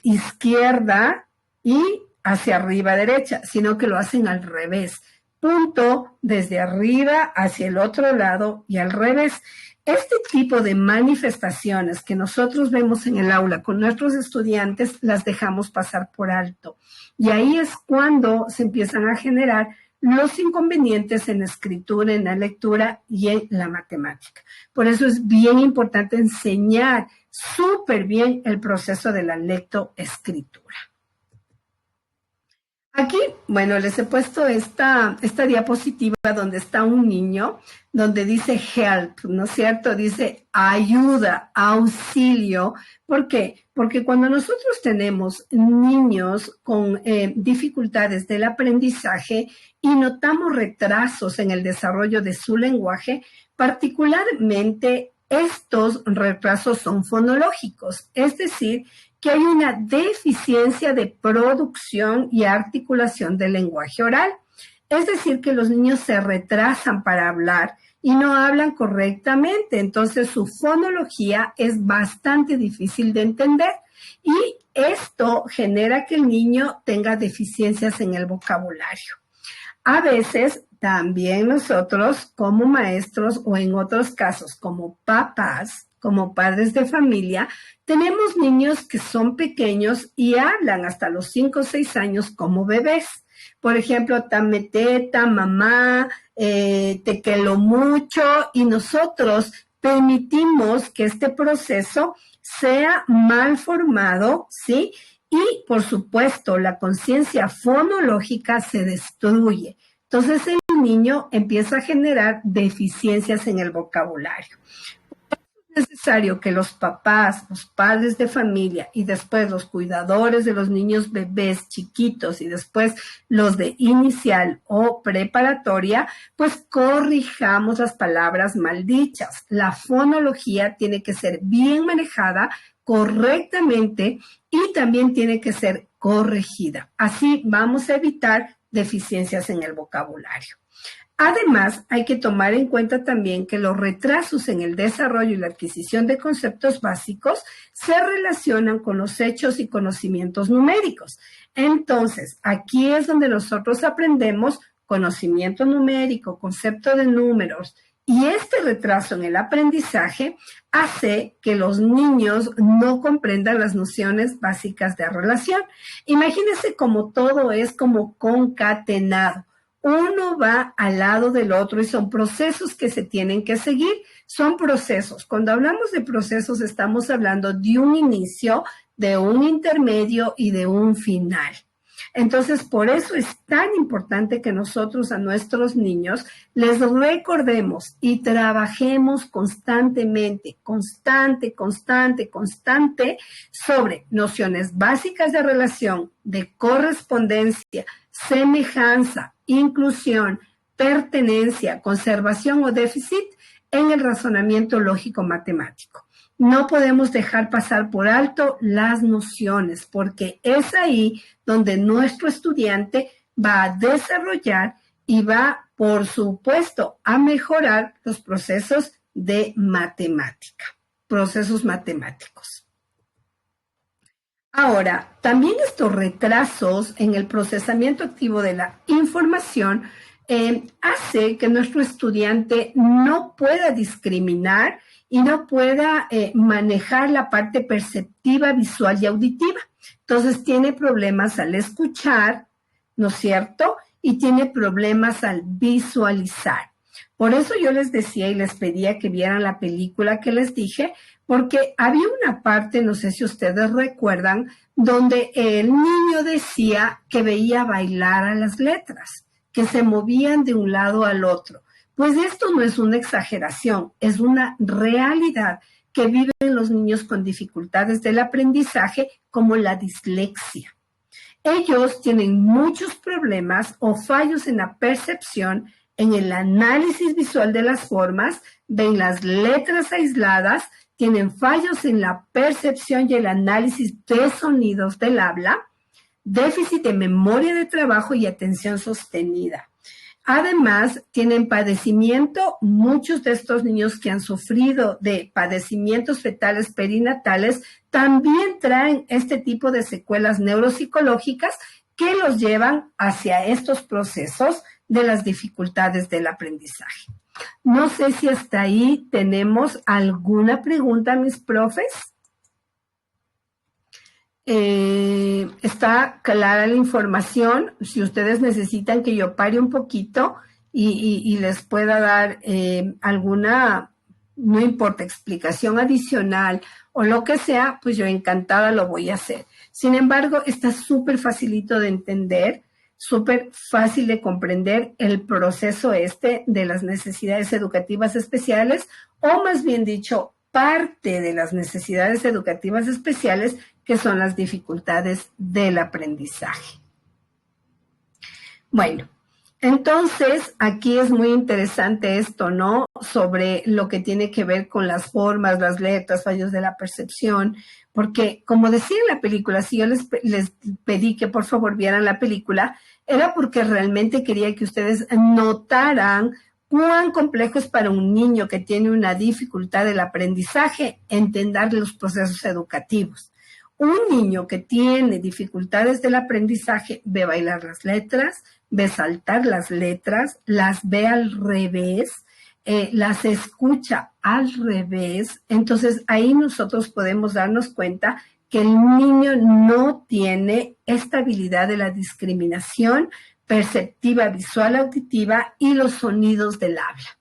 izquierda y hacia arriba derecha, sino que lo hacen al revés. punto desde arriba hacia el otro lado y al revés. Este tipo de manifestaciones que nosotros vemos en el aula con nuestros estudiantes las dejamos pasar por alto. Y ahí es cuando se empiezan a generar los inconvenientes en la escritura, en la lectura y en la matemática. Por eso es bien importante enseñar súper bien el proceso de la lectoescritura. Aquí, bueno, les he puesto esta diapositiva donde está un niño, donde dice help, ¿no es cierto? Dice ayuda, auxilio. ¿Por qué? Porque cuando nosotros tenemos niños con dificultades del aprendizaje y notamos retrasos en el desarrollo de su lenguaje, particularmente estos retrasos son fonológicos, es decir, que hay una deficiencia de producción y articulación del lenguaje oral. Es decir, que los niños se retrasan para hablar y no hablan correctamente. Entonces, su fonología es bastante difícil de entender y esto genera que el niño tenga deficiencias en el vocabulario. A veces, también nosotros como maestros o en otros casos como papás, como padres de familia, tenemos niños que son pequeños y hablan hasta los 5 o 6 años como bebés. Por ejemplo, tameteta, mamá, te quiero mucho, y nosotros permitimos que este proceso sea mal formado, ¿sí? Y, por supuesto, la conciencia fonológica se destruye. Entonces, el niño empieza a generar deficiencias en el vocabulario. Es necesario que los papás, los padres de familia y después los cuidadores de los niños bebés chiquitos y después los de inicial o preparatoria, pues corrijamos las palabras mal dichas. La fonología tiene que ser bien manejada correctamente y también tiene que ser corregida. Así vamos a evitar deficiencias en el vocabulario. Además, hay que tomar en cuenta también que los retrasos en el desarrollo y la adquisición de conceptos básicos se relacionan con los hechos y conocimientos numéricos. Entonces, aquí es donde nosotros aprendemos conocimiento numérico, concepto de números, y este retraso en el aprendizaje hace que los niños no comprendan las nociones básicas de relación. Imagínense cómo todo es como concatenado. Uno va al lado del otro y son procesos que se tienen que seguir. Son procesos. Cuando hablamos de procesos estamos hablando de un inicio, de un intermedio y de un final. Entonces, por eso es tan importante que nosotros a nuestros niños les recordemos y trabajemos constantemente sobre nociones básicas de relación, de correspondencia, semejanza, inclusión, pertenencia, conservación o déficit en el razonamiento lógico-matemático. No podemos dejar pasar por alto las nociones, porque es ahí donde nuestro estudiante va a desarrollar y va, por supuesto, a mejorar los procesos de matemática, procesos matemáticos. Ahora, también estos retrasos en el procesamiento activo de la información hace que nuestro estudiante no pueda discriminar y no pueda manejar la parte perceptiva, visual y auditiva. Entonces tiene problemas al escuchar, ¿no es cierto? Y tiene problemas al visualizar. Por eso yo les decía y les pedía que vieran la película que les dije, porque había una parte, no sé si ustedes recuerdan, donde el niño decía que veía bailar a las letras, que se movían de un lado al otro. Pues esto no es una exageración, es una realidad que viven los niños con dificultades del aprendizaje, como la dislexia. Ellos tienen muchos problemas o fallos en la percepción, en el análisis visual de las formas, ven las letras aisladas, tienen fallos en la percepción y el análisis de sonidos del habla, déficit de memoria de trabajo y atención sostenida. Además, tienen padecimiento, muchos de estos niños que han sufrido de padecimientos fetales perinatales también traen este tipo de secuelas neuropsicológicas que los llevan hacia estos procesos de las dificultades del aprendizaje. No sé si hasta ahí tenemos alguna pregunta, mis profes. Está clara la información. Si ustedes necesitan que yo pare un poquito y les pueda dar alguna, no importa, explicación adicional o lo que sea, pues yo encantada lo voy a hacer. Sin embargo, está súper facilito de entender, súper fácil de comprender el proceso de las necesidades educativas especiales, o más bien dicho, parte de las necesidades educativas especiales, que son las dificultades del aprendizaje. Bueno, entonces aquí es muy interesante esto, ¿no? Sobre lo que tiene que ver con las formas, las letras, fallos de la percepción, porque como decía en la película, si yo les pedí que por favor vieran la película, era porque realmente quería que ustedes notaran cuán complejo es para un niño que tiene una dificultad del aprendizaje entender los procesos educativos. Un niño que tiene dificultades del aprendizaje ve bailar las letras, ve saltar las letras, las ve al revés, las escucha al revés. Entonces ahí nosotros podemos darnos cuenta que el niño no tiene esta habilidad de la discriminación perceptiva, visual, auditiva y los sonidos del habla.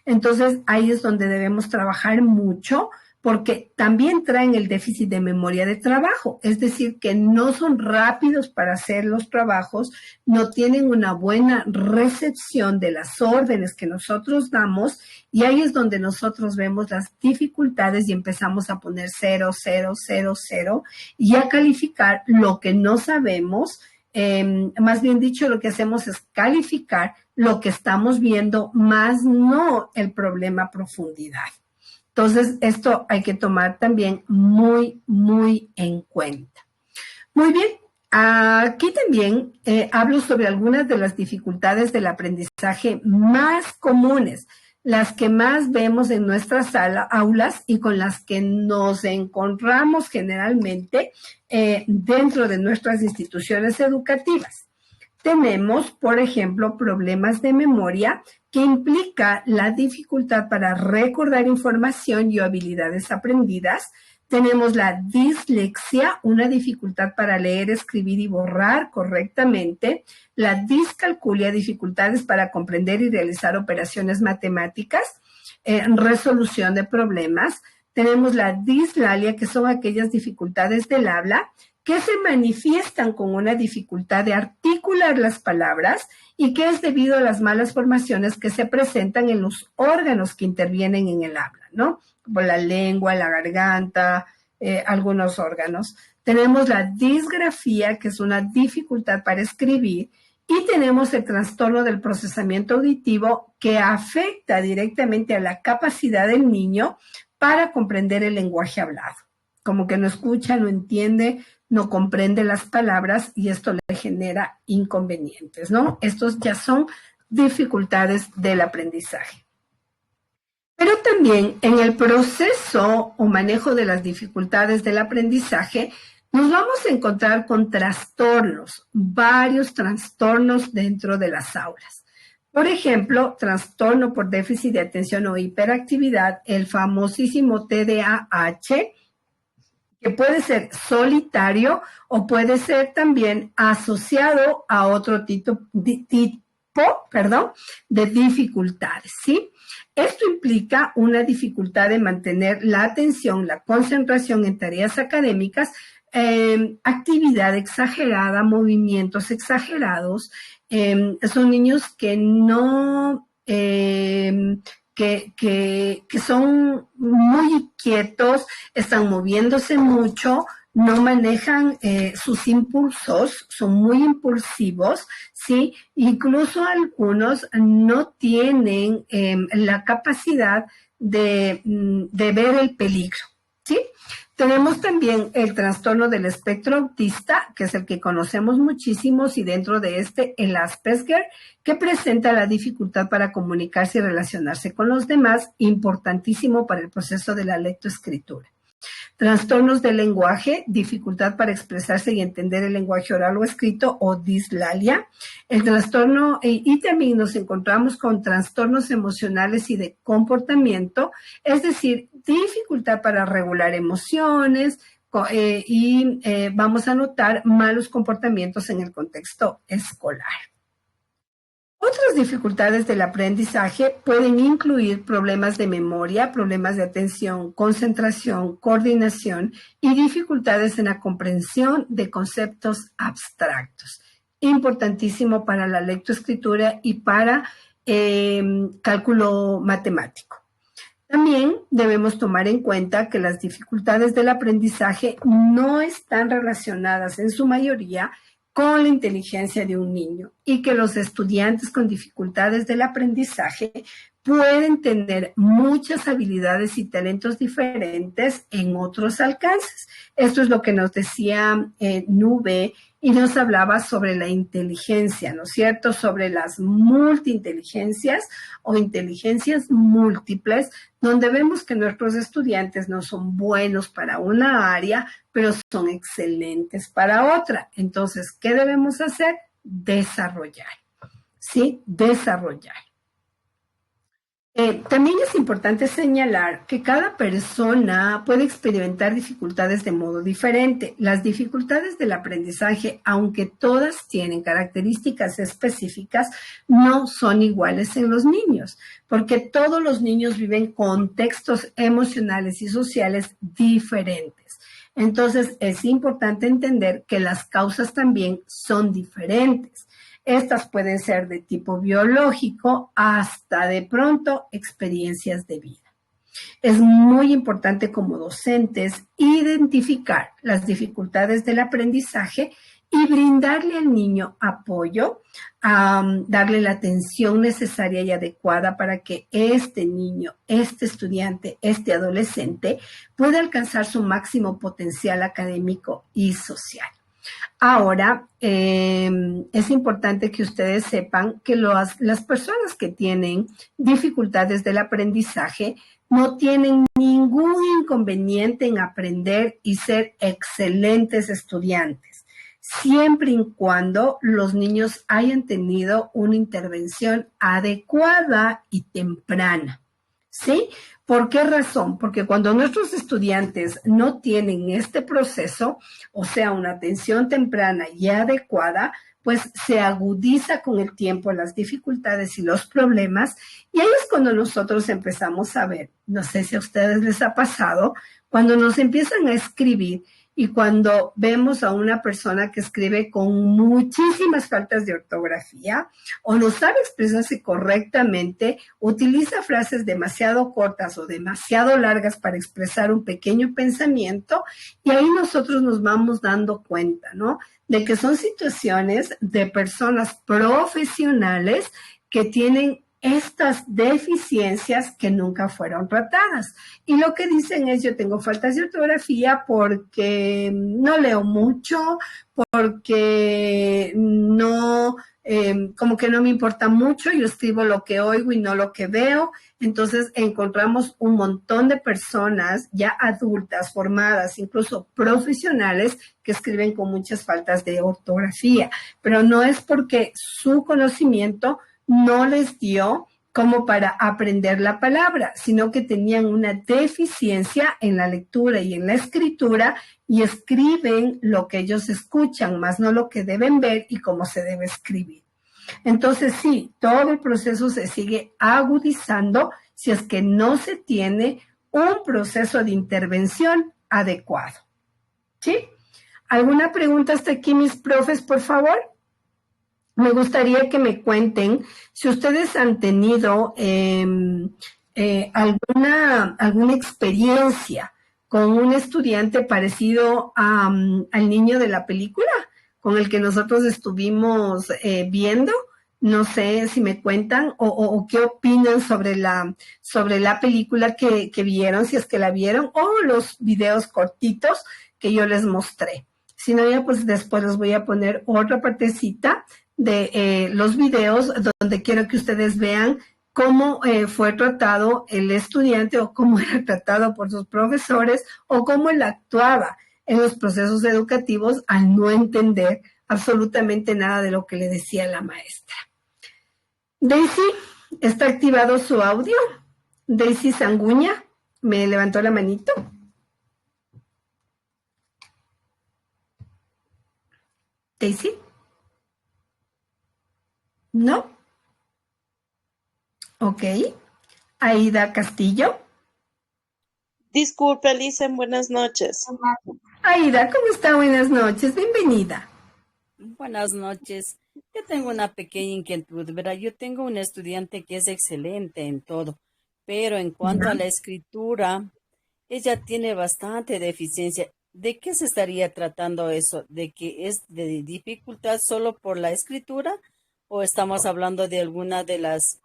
Entonces ahí es donde debemos trabajar mucho, porque también traen el déficit de memoria de trabajo, es decir, que no son rápidos para hacer los trabajos, no tienen una buena recepción de las órdenes que nosotros damos, y ahí es donde nosotros vemos las dificultades y empezamos a poner 0, 0, 0, 0, y a calificar lo que no sabemos. Más bien dicho, lo que hacemos es calificar lo que estamos viendo, más no el problema a profundidad. Entonces, esto hay que tomar también muy, muy en cuenta. Muy bien, aquí también hablo sobre algunas de las dificultades del aprendizaje más comunes, las que más vemos en nuestras aulas y con las que nos encontramos generalmente dentro de nuestras instituciones educativas. Tenemos, por ejemplo, problemas de memoria, que implica la dificultad para recordar información y habilidades aprendidas. Tenemos la dislexia, una dificultad para leer, escribir y borrar correctamente. La discalculia, dificultades para comprender y realizar operaciones matemáticas, resolución de problemas. Tenemos la dislalia, que son aquellas dificultades del habla que se manifiestan con una dificultad de articular las palabras y que es debido a las malas formaciones que se presentan en los órganos que intervienen en el habla, ¿no? Como la lengua, la garganta, algunos órganos. Tenemos la disgrafía, que es una dificultad para escribir, y tenemos el trastorno del procesamiento auditivo, que afecta directamente a la capacidad del niño para comprender el lenguaje hablado. Como que no escucha, no entiende, no comprende las palabras y esto le genera inconvenientes, ¿no? Estos ya son dificultades del aprendizaje. Pero también en el proceso o manejo de las dificultades del aprendizaje nos vamos a encontrar con trastornos, varios trastornos dentro de las aulas. Por ejemplo, trastorno por déficit de atención o hiperactividad, el famosísimo TDAH, que puede ser solitario o puede ser también asociado a otro tipo de dificultades, ¿sí? Esto implica una dificultad de mantener la atención, la concentración en tareas académicas, actividad exagerada, movimientos exagerados. Son niños que no... Que son muy quietos, están moviéndose mucho, no manejan sus impulsos, son muy impulsivos, ¿sí? Incluso algunos no tienen la capacidad de ver el peligro, ¿sí? Tenemos también el trastorno del espectro autista, que es el que conocemos muchísimos, y dentro de el Asperger, que presenta la dificultad para comunicarse y relacionarse con los demás, importantísimo para el proceso de la lectoescritura. Trastornos del lenguaje, dificultad para expresarse y entender el lenguaje oral o escrito o dislalia. El trastorno, y también nos encontramos con trastornos emocionales y de comportamiento, es decir, dificultad para regular emociones y vamos a notar malos comportamientos en el contexto escolar. Otras dificultades del aprendizaje pueden incluir problemas de memoria, problemas de atención, concentración, coordinación y dificultades en la comprensión de conceptos abstractos. Importantísimo para la lectoescritura y para cálculo matemático. También debemos tomar en cuenta que las dificultades del aprendizaje no están relacionadas en su mayoría con la inteligencia de un niño y que los estudiantes con dificultades del aprendizaje pueden tener muchas habilidades y talentos diferentes en otros alcances. Esto es lo que nos decía Nube y nos hablaba sobre la inteligencia, ¿no es cierto? Sobre las multiinteligencias o inteligencias múltiples, donde vemos que nuestros estudiantes no son buenos para una área, pero son excelentes para otra. Entonces, ¿qué debemos hacer? Desarrollar, ¿sí? Desarrollar. También es importante señalar que cada persona puede experimentar dificultades de modo diferente. Las dificultades del aprendizaje, aunque todas tienen características específicas, no son iguales en los niños, porque todos los niños viven contextos emocionales y sociales diferentes. Entonces, es importante entender que las causas también son diferentes. Estas pueden ser de tipo biológico hasta de pronto experiencias de vida. Es muy importante como docentes identificar las dificultades del aprendizaje y brindarle al niño apoyo, darle la atención necesaria y adecuada para que este niño, este estudiante, este adolescente pueda alcanzar su máximo potencial académico y social. Ahora, es importante que ustedes sepan que las personas que tienen dificultades del aprendizaje no tienen ningún inconveniente en aprender y ser excelentes estudiantes, siempre y cuando los niños hayan tenido una intervención adecuada y temprana, ¿sí? ¿Por qué razón? Porque cuando nuestros estudiantes no tienen este proceso, o sea, una atención temprana y adecuada, pues se agudiza con el tiempo las dificultades y los problemas, y ahí es cuando nosotros empezamos a ver, no sé si a ustedes les ha pasado, cuando nos empiezan a escribir y cuando vemos a una persona que escribe con muchísimas faltas de ortografía o no sabe expresarse correctamente, utiliza frases demasiado cortas o demasiado largas para expresar un pequeño pensamiento, y ahí nosotros nos vamos dando cuenta, ¿no? De que son situaciones de personas profesionales que tienen estas deficiencias que nunca fueron tratadas. Y lo que dicen es, yo tengo faltas de ortografía porque no leo mucho, porque no, como que no me importa mucho, yo escribo lo que oigo y no lo que veo. Entonces encontramos un montón de personas ya adultas, formadas, incluso profesionales, que escriben con muchas faltas de ortografía, pero no es porque su conocimiento no les dio como para aprender la palabra, sino que tenían una deficiencia en la lectura y en la escritura y escriben lo que ellos escuchan, más no lo que deben ver y cómo se debe escribir. Entonces, sí, todo el proceso se sigue agudizando si es que no se tiene un proceso de intervención adecuado. ¿Sí? ¿Alguna pregunta hasta aquí, mis profes, por favor? Me gustaría que me cuenten si ustedes han tenido alguna experiencia con un estudiante parecido al niño de la película, con el que nosotros estuvimos viendo. No sé si me cuentan o qué opinan sobre la película que vieron, si es que la vieron, o los videos cortitos que yo les mostré. Si no, ya pues después les voy a poner otra partecita de los videos donde quiero que ustedes vean cómo fue tratado el estudiante o cómo era tratado por sus profesores o cómo él actuaba en los procesos educativos al no entender absolutamente nada de lo que le decía la maestra. Daisy, ¿está activado su audio? Daisy Sanguña, me levantó la manito. Daisy. ¿No? Ok. Aida Castillo. Disculpe, Lisa, buenas noches. Aida, ¿cómo está? Buenas noches, bienvenida. Buenas noches. Yo tengo una pequeña inquietud, ¿verdad? Yo tengo un estudiante que es excelente en todo, pero en cuanto a la escritura, ella tiene bastante deficiencia. ¿De qué se estaría tratando eso? ¿De que es de dificultad solo por la escritura? ¿O estamos hablando de alguna de las,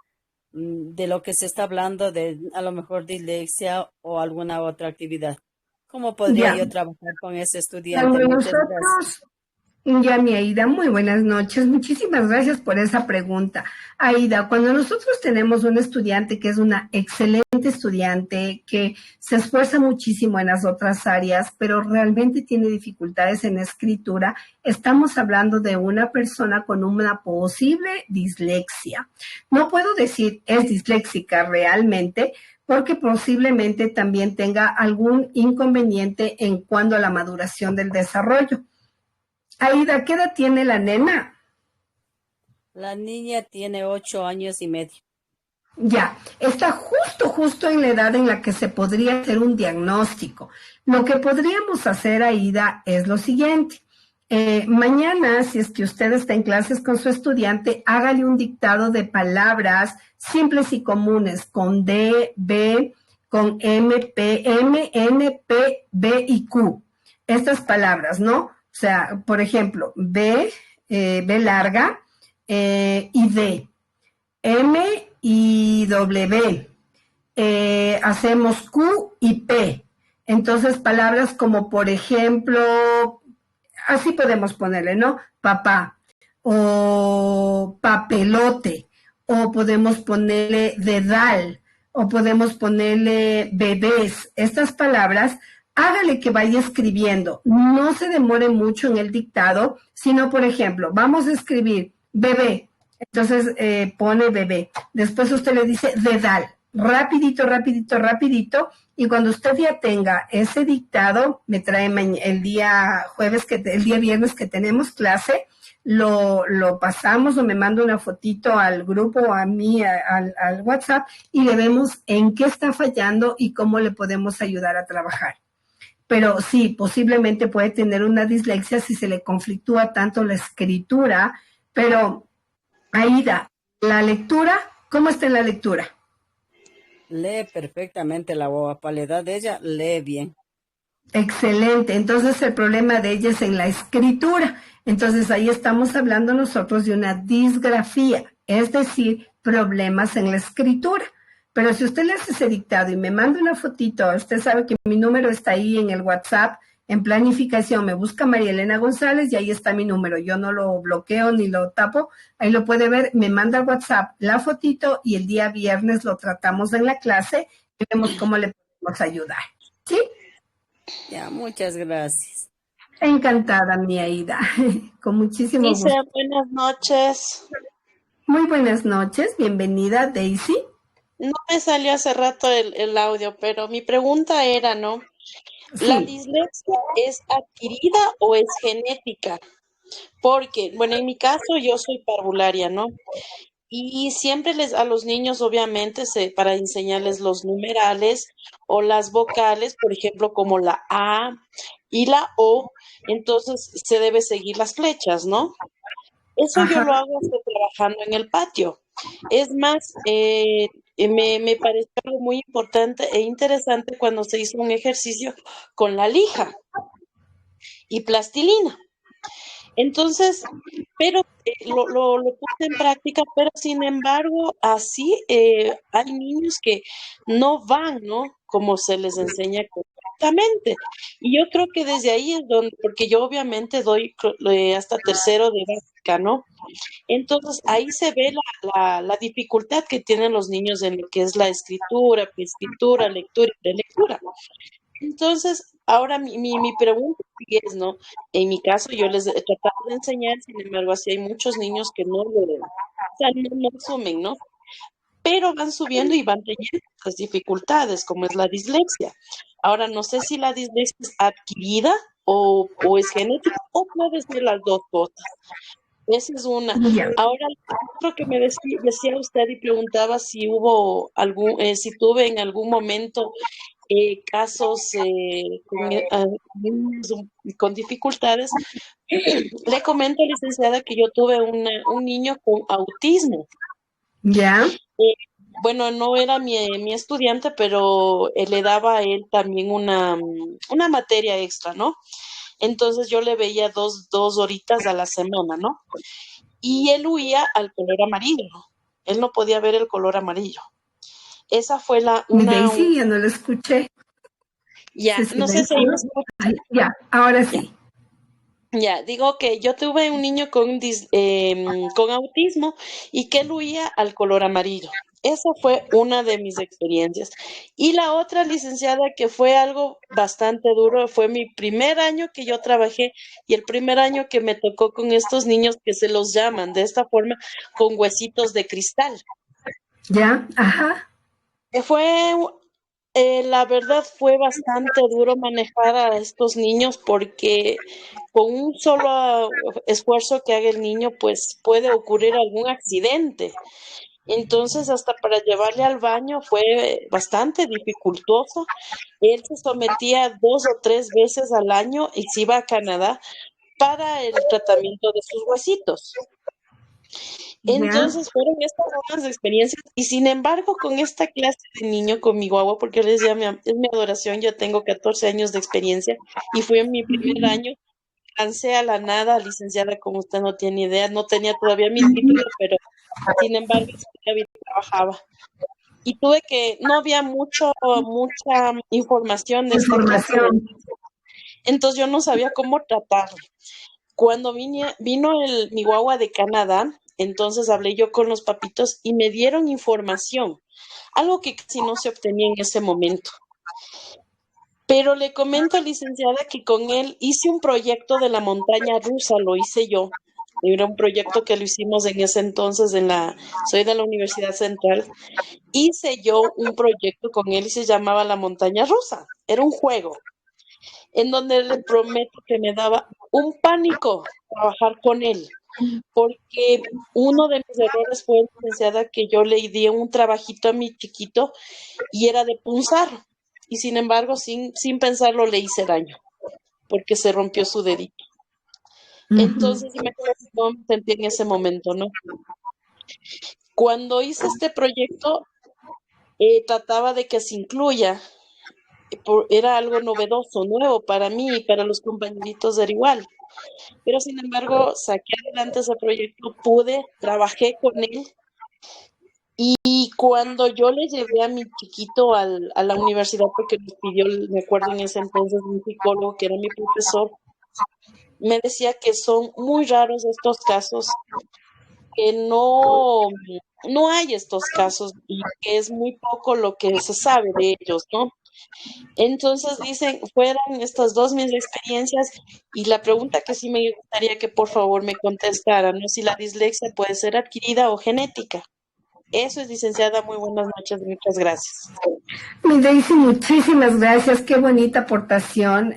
de lo que se está hablando, de a lo mejor dislexia o alguna otra actividad? ¿Cómo podría yo trabajar con ese estudiante? Muchas gracias. Ya, mi Aida, muy buenas noches. Muchísimas gracias por esa pregunta. Aida, cuando nosotros tenemos un estudiante que es una excelente estudiante, que se esfuerza muchísimo en las otras áreas, pero realmente tiene dificultades en escritura, estamos hablando de una persona con una posible dislexia. No puedo decir es disléxica realmente, porque posiblemente también tenga algún inconveniente en cuanto a la maduración del desarrollo. Aida, ¿qué edad tiene la nena? La niña tiene 8 años y medio. Ya, está justo en la edad en la que se podría hacer un diagnóstico. Lo que podríamos hacer, Aida, es lo siguiente. Mañana, si es que usted está en clases con su estudiante, hágale un dictado de palabras simples y comunes, con D, B, con M, P, M, N, P, B y Q. Estas palabras, ¿no? O sea, por ejemplo, B, B larga y D, M y W, hacemos Q y P. Entonces, palabras como, por ejemplo, así podemos ponerle, ¿no? Papá, o papelote, o podemos ponerle dedal, o podemos ponerle bebés. Estas palabras, hágale que vaya escribiendo. No se demore mucho en el dictado, sino, por ejemplo, vamos a escribir bebé. Entonces pone bebé. Después usted le dice dedal. Rapidito. Y cuando usted ya tenga ese dictado, me trae el día viernes que tenemos clase, lo pasamos o me manda una fotito al grupo o a mí al WhatsApp y le vemos en qué está fallando y cómo le podemos ayudar a trabajar. Pero sí, posiblemente puede tener una dislexia si se le conflictúa tanto la escritura. Pero, Aida, la lectura, ¿cómo está en la lectura? Lee perfectamente la boba. Para la edad de ella, lee bien. Excelente. Entonces, el problema de ella es en la escritura. Entonces, ahí estamos hablando nosotros de una disgrafía, es decir, problemas en la escritura. Pero si usted le hace ese dictado y me manda una fotito, usted sabe que mi número está ahí en el WhatsApp, en planificación, me busca María Elena González y ahí está mi número. Yo no lo bloqueo ni lo tapo, ahí lo puede ver, me manda WhatsApp la fotito y el día viernes lo tratamos en la clase y vemos cómo le podemos ayudar. ¿Sí? Ya, muchas gracias. Encantada, mi Aida. Con muchísimo gusto. Dice, buenas noches. Muy buenas noches, bienvenida, Daisy. No me salió hace rato el audio, pero mi pregunta era, ¿no? Sí. ¿La dislexia es adquirida o es genética? Porque, bueno, en mi caso yo soy parvularia, ¿no? Y siempre a los niños, obviamente, para enseñarles los numerales o las vocales, por ejemplo, como la A y la O, entonces se debe seguir las flechas, ¿no? Eso yo lo hago hasta trabajando en el patio. Es más, me pareció algo muy importante e interesante cuando se hizo un ejercicio con la lija y plastilina. Entonces, pero lo puse en práctica, pero sin embargo, así hay niños que no van, ¿no? Como se les enseña con Exactamente. Y yo creo que desde ahí es donde, porque yo obviamente doy hasta tercero de básica, ¿no? Entonces ahí se ve la dificultad que tienen los niños en lo que es la escritura, escritura, lectura y lectura. Entonces, ahora mi pregunta es, ¿no? En mi caso yo les he tratado de enseñar, sin embargo, así hay muchos niños que no lo, o sea, no asumen, ¿no? Pero van subiendo y van teniendo las dificultades, como es la dislexia. Ahora, no sé si la dislexia es adquirida o es genética, o puede ser las dos cosas. Esa es una. Ya. Ahora, otro que me decía usted y preguntaba si hubo si tuve en algún momento casos con dificultades. Le comento, licenciada, que yo tuve un niño con autismo. Ya. Bueno, no era mi estudiante, pero le daba a él también una materia extra, ¿no? Entonces yo le veía dos horitas a la semana, ¿no? Y él huía al color amarillo. Él no podía ver el color amarillo. Esa fue Daisy, ya no lo escuché. Ya, Sí, no sé si me escucha. Ya, ahora sí. Ya, digo que yo tuve un niño con autismo y que él huía al color amarillo. Esa fue una de mis experiencias. Y la otra, licenciada, que fue algo bastante duro, fue mi primer año que yo trabajé y el primer año que me tocó con estos niños que se los llaman de esta forma, con huesitos de cristal. Ya, ajá. La verdad fue bastante duro manejar a estos niños porque con un solo esfuerzo que haga el niño, pues puede ocurrir algún accidente. Entonces, hasta para llevarle al baño fue bastante dificultoso. Él se sometía 2 o 3 veces al año y se iba a Canadá para el tratamiento de sus huesitos. Entonces fueron estas buenas experiencias y sin embargo con esta clase de niño, con mi guagua, porque yo les decía, es mi adoración, yo tengo 14 años de experiencia y fui en mi primer año, lancé a la nada, licenciada, como usted no tiene idea, no tenía todavía mi título, pero sin embargo todavía trabajaba. Y no había mucha información de esta clase de niños, entonces yo no sabía cómo tratarle. Cuando vino mi guagua de Canadá, entonces hablé yo con los papitos y me dieron información, algo que casi no se obtenía en ese momento. Pero le comento, licenciada, que con él hice un proyecto de la montaña rusa, lo hice yo. Era un proyecto que lo hicimos en ese entonces, soy de la Universidad Central. Hice yo un proyecto con él y se llamaba La Montaña Rusa. Era un juego en donde le prometo que me daba un pánico trabajar con él, porque uno de mis errores fue, licenciada, que yo le di un trabajito a mi chiquito y era de punzar, y sin embargo, sin pensarlo, le hice daño, porque se rompió su dedito. Entonces, imagínate cómo me sentí en ese momento, ¿no? Cuando hice este proyecto, trataba de que se incluya, era algo novedoso, nuevo para mí y para los compañeritos de igual. Pero sin embargo, saqué adelante ese proyecto, trabajé con él y cuando yo le llevé a mi chiquito a la universidad, porque nos pidió, me acuerdo en ese entonces, un psicólogo que era mi profesor, me decía que son muy raros estos casos, que no hay estos casos y que es muy poco lo que se sabe de ellos, ¿no? Entonces dicen, fueron estas dos mis experiencias y la pregunta que sí me gustaría que por favor me contestaran, ¿no? Si la dislexia puede ser adquirida o genética. Eso es, licenciada, muy buenas noches, muchas gracias. Mi Daisy, muchísimas gracias, qué bonita aportación,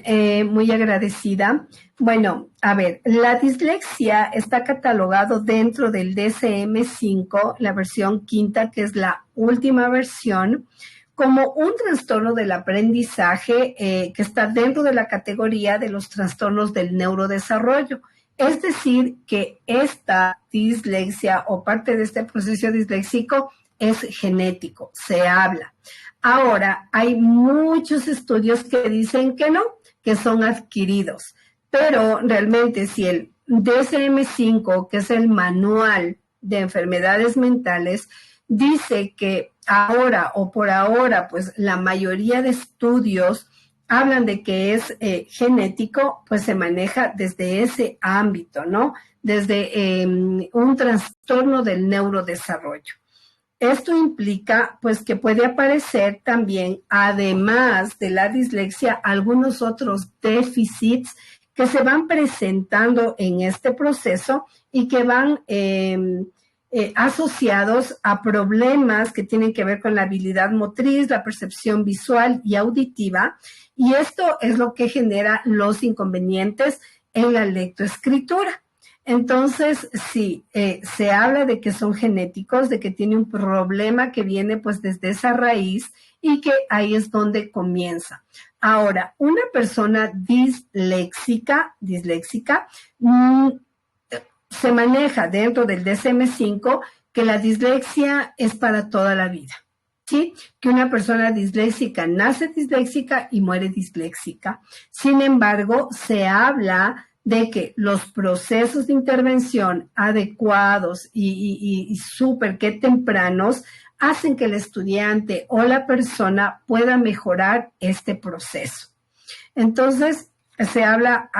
muy agradecida. Bueno, a ver, la dislexia está catalogado dentro del DSM-5, la versión quinta, que es la última versión, como un trastorno del aprendizaje que está dentro de la categoría de los trastornos del neurodesarrollo. Es decir, que esta dislexia o parte de este proceso disléxico es genético, se habla. Ahora, hay muchos estudios que dicen que no, que son adquiridos, pero realmente si el DSM-5, que es el manual de enfermedades mentales, dice que ahora o por ahora, pues la mayoría de estudios hablan de que es genético, pues se maneja desde ese ámbito, ¿no? Desde un trastorno del neurodesarrollo. Esto implica, pues, que puede aparecer también, además de la dislexia, algunos otros déficits que se van presentando en este proceso y que van asociados a problemas que tienen que ver con la habilidad motriz, la percepción visual y auditiva, y esto es lo que genera los inconvenientes en la lectoescritura. Entonces, sí, se habla de que son genéticos, de que tiene un problema que viene pues desde esa raíz y que ahí es donde comienza. Ahora, una persona disléxica se maneja dentro del DSM-5 que la dislexia es para toda la vida, ¿sí? Que una persona disléxica nace disléxica y muere disléxica. Sin embargo, se habla de que los procesos de intervención adecuados y súper que tempranos hacen que el estudiante o la persona pueda mejorar este proceso. Entonces, se habla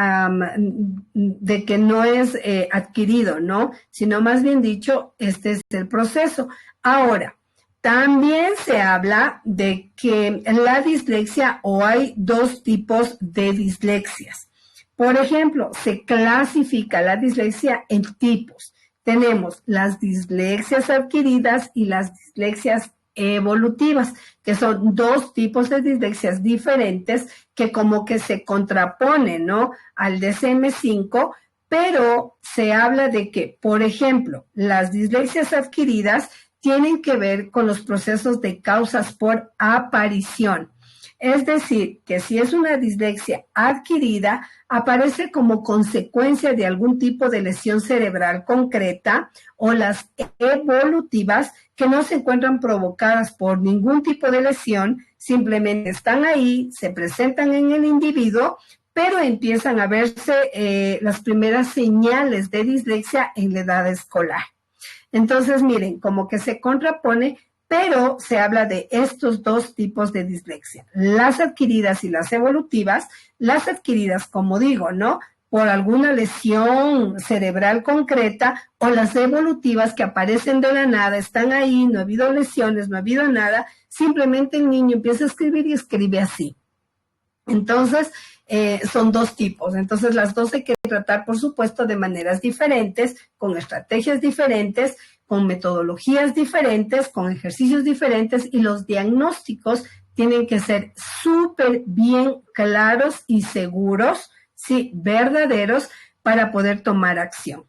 de que no es adquirido, ¿no? Sino más bien dicho, este es el proceso. Ahora, también se habla de que la dislexia o hay dos tipos de dislexias. Por ejemplo, se clasifica la dislexia en tipos. Tenemos las dislexias adquiridas y las dislexias evolutivas, que son dos tipos de dislexias diferentes que como que se contraponen, ¿no?, al DSM-5, pero se habla de que, por ejemplo, las dislexias adquiridas tienen que ver con los procesos de causas por aparición. Es decir, que si es una dislexia adquirida, aparece como consecuencia de algún tipo de lesión cerebral concreta, o las evolutivas, que no se encuentran provocadas por ningún tipo de lesión, simplemente están ahí, se presentan en el individuo, pero empiezan a verse las primeras señales de dislexia en la edad escolar. Entonces, miren, como que se contrapone, pero se habla de estos dos tipos de dislexia, las adquiridas y las evolutivas. Las adquiridas, como digo, ¿no?, por alguna lesión cerebral concreta, o las evolutivas que aparecen de la nada, están ahí, no ha habido lesiones, no ha habido nada, simplemente el niño empieza a escribir y escribe así. Entonces, son dos tipos. Entonces, las dos hay que tratar, por supuesto, de maneras diferentes, con estrategias diferentes, con metodologías diferentes, con ejercicios diferentes, y los diagnósticos tienen que ser súper bien claros y seguros, sí, verdaderos, para poder tomar acción.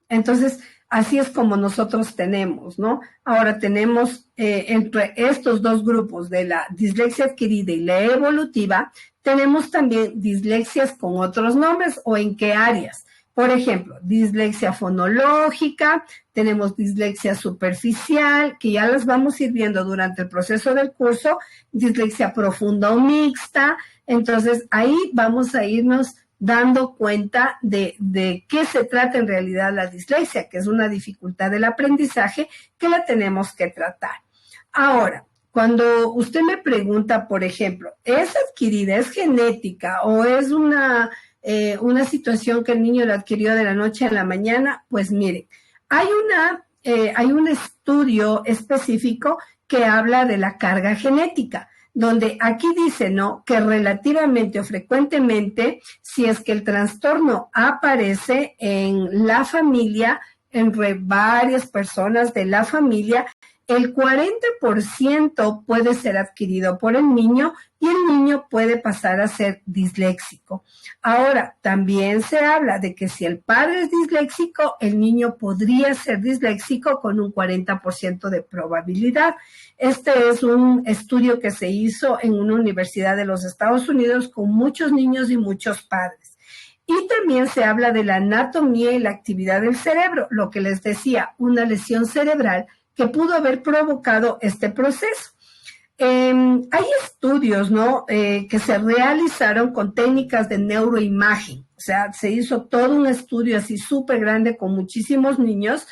Entonces, así es como nosotros tenemos, ¿no? Ahora tenemos entre estos dos grupos de la dislexia adquirida y la evolutiva, tenemos también dislexias con otros nombres o en qué áreas. Por ejemplo, dislexia fonológica, tenemos dislexia superficial, que ya las vamos a ir viendo durante el proceso del curso, dislexia profunda o mixta. Entonces, ahí vamos a irnos dando cuenta de qué se trata en realidad la dislexia, que es una dificultad del aprendizaje que la tenemos que tratar. Ahora, cuando usted me pregunta, por ejemplo, ¿es adquirida, es genética o es una situación que el niño la adquirió de la noche a la mañana? Pues miren, hay un estudio específico que habla de la carga genética, donde aquí dice, ¿no?, que relativamente o frecuentemente, si es que el trastorno aparece en la familia, entre varias personas de la familia, el 40% puede ser adquirido por el niño y el niño puede pasar a ser disléxico. Ahora, también se habla de que si el padre es disléxico, el niño podría ser disléxico con un 40% de probabilidad. Este es un estudio que se hizo en una universidad de los Estados Unidos con muchos niños y muchos padres. Y también se habla de la anatomía y la actividad del cerebro, lo que les decía, una lesión cerebral que pudo haber provocado este proceso. Hay estudios, ¿no?, que se realizaron con técnicas de neuroimagen. O sea, se hizo todo un estudio así súper grande con muchísimos niños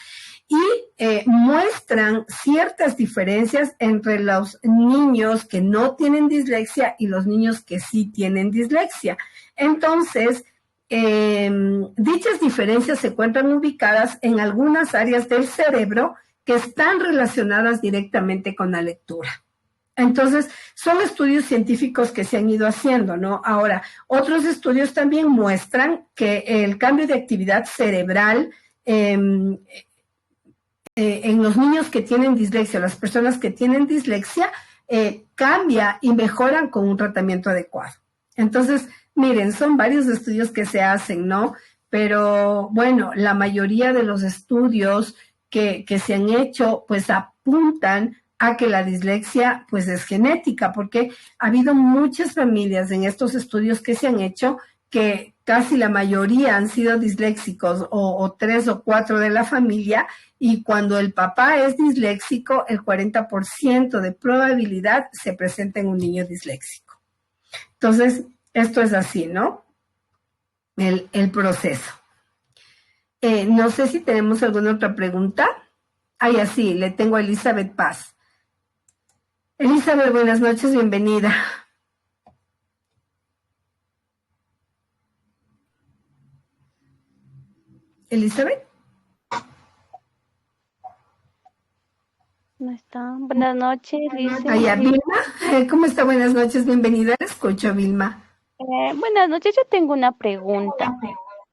muestran ciertas diferencias entre los niños que no tienen dislexia y los niños que sí tienen dislexia. Entonces, dichas diferencias se encuentran ubicadas en algunas áreas del cerebro que están relacionadas directamente con la lectura. Entonces, son estudios científicos que se han ido haciendo, ¿no? Ahora, otros estudios también muestran que el cambio de actividad cerebral en los niños que tienen dislexia, las personas que tienen dislexia, cambia y mejoran con un tratamiento adecuado. Entonces, miren, son varios estudios que se hacen, ¿no? Pero, bueno, la mayoría de los estudios que se han hecho, pues apuntan a que la dislexia, pues es genética, porque ha habido muchas familias en estos estudios que se han hecho que casi la mayoría han sido disléxicos o 3 o 4 de la familia, y cuando el papá es disléxico, el 40% de probabilidad se presenta en un niño disléxico. Entonces, esto es así, ¿no? El proceso. No sé si tenemos alguna otra pregunta. Ay, así, le tengo a Elizabeth Paz. Elizabeth, buenas noches, bienvenida. Elizabeth. No está. Buenas noches, dice. Ay, Vilma. ¿Cómo está? Buenas noches, bienvenida. La escucho, Vilma. Buenas noches, yo tengo una pregunta.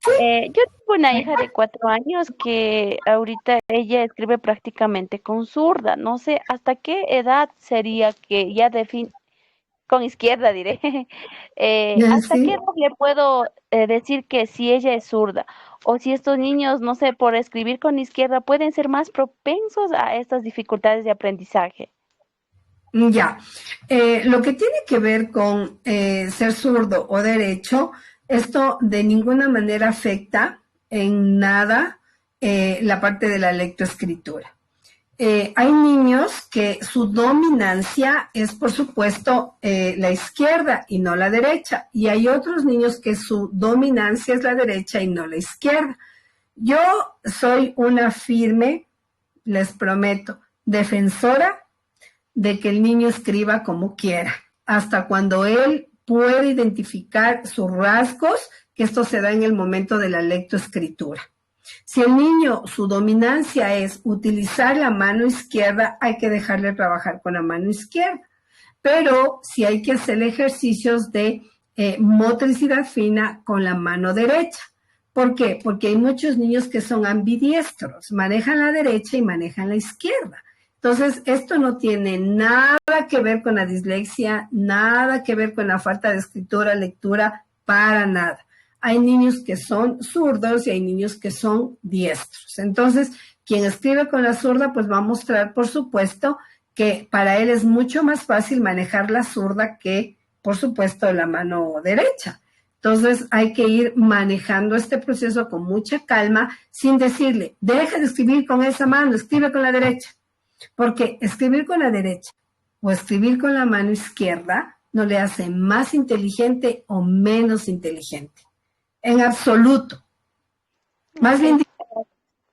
Yo tengo una hija de 4 años que ahorita ella escribe prácticamente con zurda. No sé hasta qué edad sería que ya con izquierda diré. ¿Hasta qué edad le puedo decir que si ella es zurda? O si estos niños, no sé, por escribir con izquierda pueden ser más propensos a estas dificultades de aprendizaje. Ya. Lo que tiene que ver con ser zurdo o derecho, esto de ninguna manera afecta en nada la parte de la lectoescritura. Hay niños que su dominancia es, por supuesto, la izquierda y no la derecha. Y hay otros niños que su dominancia es la derecha y no la izquierda. Yo soy una firme, les prometo, defensora de que el niño escriba como quiera, hasta cuando él puede identificar sus rasgos, que esto se da en el momento de la lectoescritura. Si el niño, su dominancia es utilizar la mano izquierda, hay que dejarle trabajar con la mano izquierda. Pero si hay que hacer ejercicios de motricidad fina con la mano derecha. ¿Por qué? Porque hay muchos niños que son ambidiestros, manejan la derecha y manejan la izquierda. Entonces, esto no tiene nada que ver con la dislexia, nada que ver con la falta de escritura, lectura, para nada. Hay niños que son zurdos y hay niños que son diestros. Entonces, quien escribe con la zurda, pues va a mostrar, por supuesto, que para él es mucho más fácil manejar la zurda que, por supuesto, la mano derecha. Entonces, hay que ir manejando este proceso con mucha calma, sin decirle, deja de escribir con esa mano, escribe con la derecha. Porque escribir con la derecha o escribir con la mano izquierda no le hace más inteligente o menos inteligente. En absoluto. Más bien,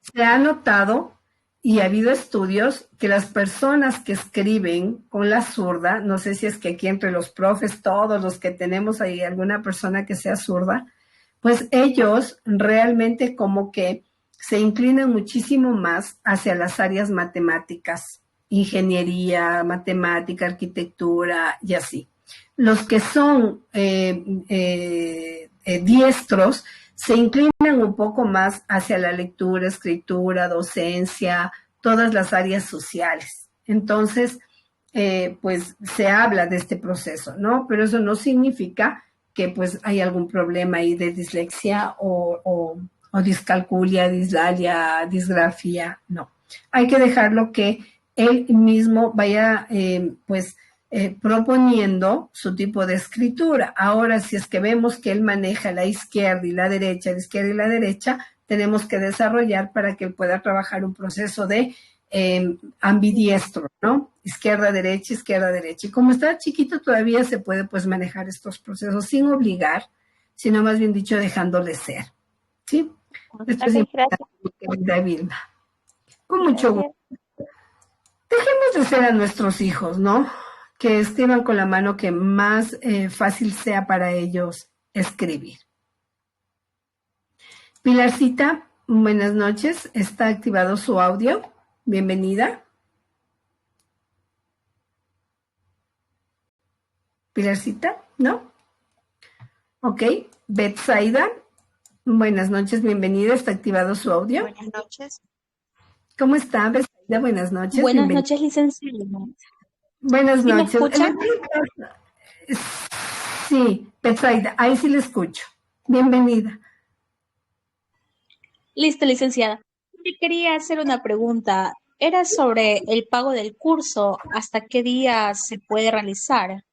se ha notado y ha habido estudios que las personas que escriben con la zurda, no sé si es que aquí entre los profes, todos los que tenemos ahí alguna persona que sea zurda, pues ellos realmente como que se inclinan muchísimo más hacia las áreas matemáticas, ingeniería, matemática, arquitectura y así. Los que son diestros se inclinan un poco más hacia la lectura, escritura, docencia, todas las áreas sociales. Entonces, pues se habla de este proceso, ¿no? Pero eso no significa que pues hay algún problema ahí de dislexia o discalculia, dislalia, disgrafía, no. Hay que dejarlo que él mismo vaya, proponiendo su tipo de escritura. Ahora, si es que vemos que él maneja la izquierda y la derecha, la izquierda y la derecha, tenemos que desarrollar para que él pueda trabajar un proceso de ambidiestro, ¿no? Izquierda, derecha. Y como está chiquito, todavía se puede, pues, manejar estos procesos sin obligar, sino más bien dicho, dejándole ser, ¿sí? Esto es importante, querida Vilma. Con mucho gusto. Dejemos de ser a nuestros hijos, ¿no? Que escriban con la mano que más fácil sea para ellos escribir. Pilarcita, buenas noches. Está activado su audio. Bienvenida. Pilarcita, ¿no? Ok. Betsaida, buenas noches. Bienvenida. Está activado su audio. Buenas noches. ¿Cómo está, Betsaida? Buenas noches. Buenas noches, licenciada. Buenas ¿Sí me noches. escuchan? Sí, Betsaida, ahí sí le escucho. Bienvenida. Listo, licenciada. Yo quería hacer una pregunta. Era sobre el pago del curso. ¿Hasta qué día se puede realizar?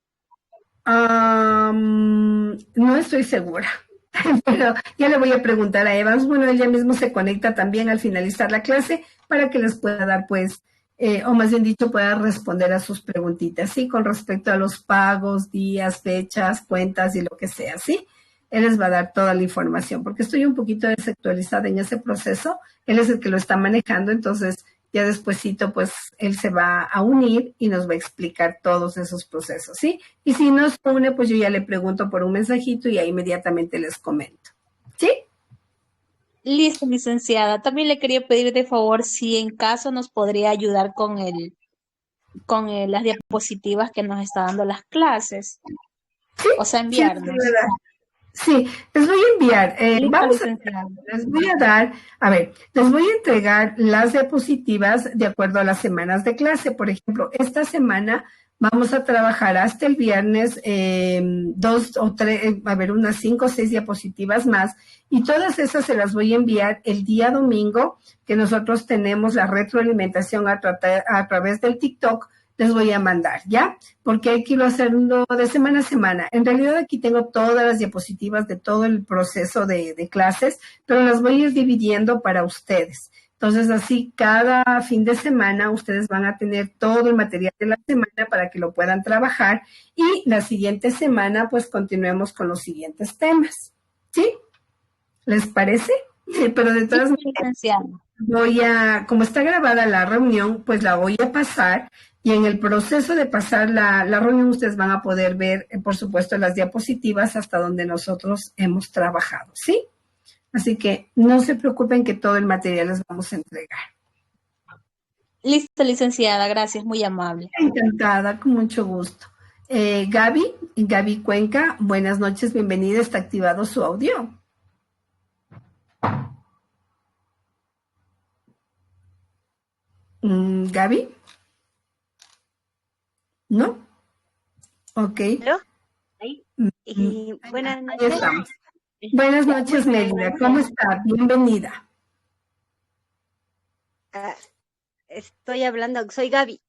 No estoy segura, pero ya le voy a preguntar a Evans. Bueno, ella mismo se conecta también al finalizar la clase para que les pueda dar, pues, o más bien dicho, pueda responder a sus preguntitas, ¿sí? Con respecto a los pagos, días, fechas, cuentas y lo que sea, ¿sí? Él les va a dar toda la información, porque estoy un poquito desactualizada en ese proceso. Él es el que lo está manejando, entonces ya despuesito, pues, él se va a unir y nos va a explicar todos esos procesos, ¿sí? Y si nos une, pues yo ya le pregunto por un mensajito y ahí inmediatamente les comento, ¿sí? Listo, licenciada. También le quería pedir de favor si en caso nos podría ayudar con las diapositivas que nos está dando las clases. Sí, O sea, sí, enviarnos. sí, les voy a enviar, Listo, licenciada. les voy a dar, les voy a entregar las diapositivas de acuerdo a las semanas de clase. Por ejemplo, esta semana vamos a trabajar hasta el viernes 2 o 3, unas 5 o 6 diapositivas más, y todas esas se las voy a enviar el día domingo, que nosotros tenemos la retroalimentación a través del TikTok. Les voy a mandar, ¿ya? Porque hay que irlo haciendo de semana a semana. En realidad aquí tengo todas las diapositivas de todo el proceso de clases, pero las voy a ir dividiendo para ustedes. Entonces, así cada fin de semana ustedes van a tener todo el material de la semana para que lo puedan trabajar, y la siguiente semana pues continuemos con los siguientes temas, ¿sí? ¿Les parece? Pero de todas maneras, como está grabada la reunión, pues la voy a pasar, y en el proceso de pasar la reunión ustedes van a poder ver, por supuesto, las diapositivas hasta donde nosotros hemos trabajado, ¿sí? Así que no se preocupen que todo el material les vamos a entregar. Listo, licenciada. Gracias, muy amable. Encantada, con mucho gusto. Gaby Cuenca, buenas noches, bienvenida. ¿Está activado su audio? ¿Gaby? ¿No? Ok. ¿Aló? Ahí. Buenas noches. Ahí estamos. Buenas noches, Mélida. ¿Cómo está? Bienvenida. Estoy hablando, soy Gaby.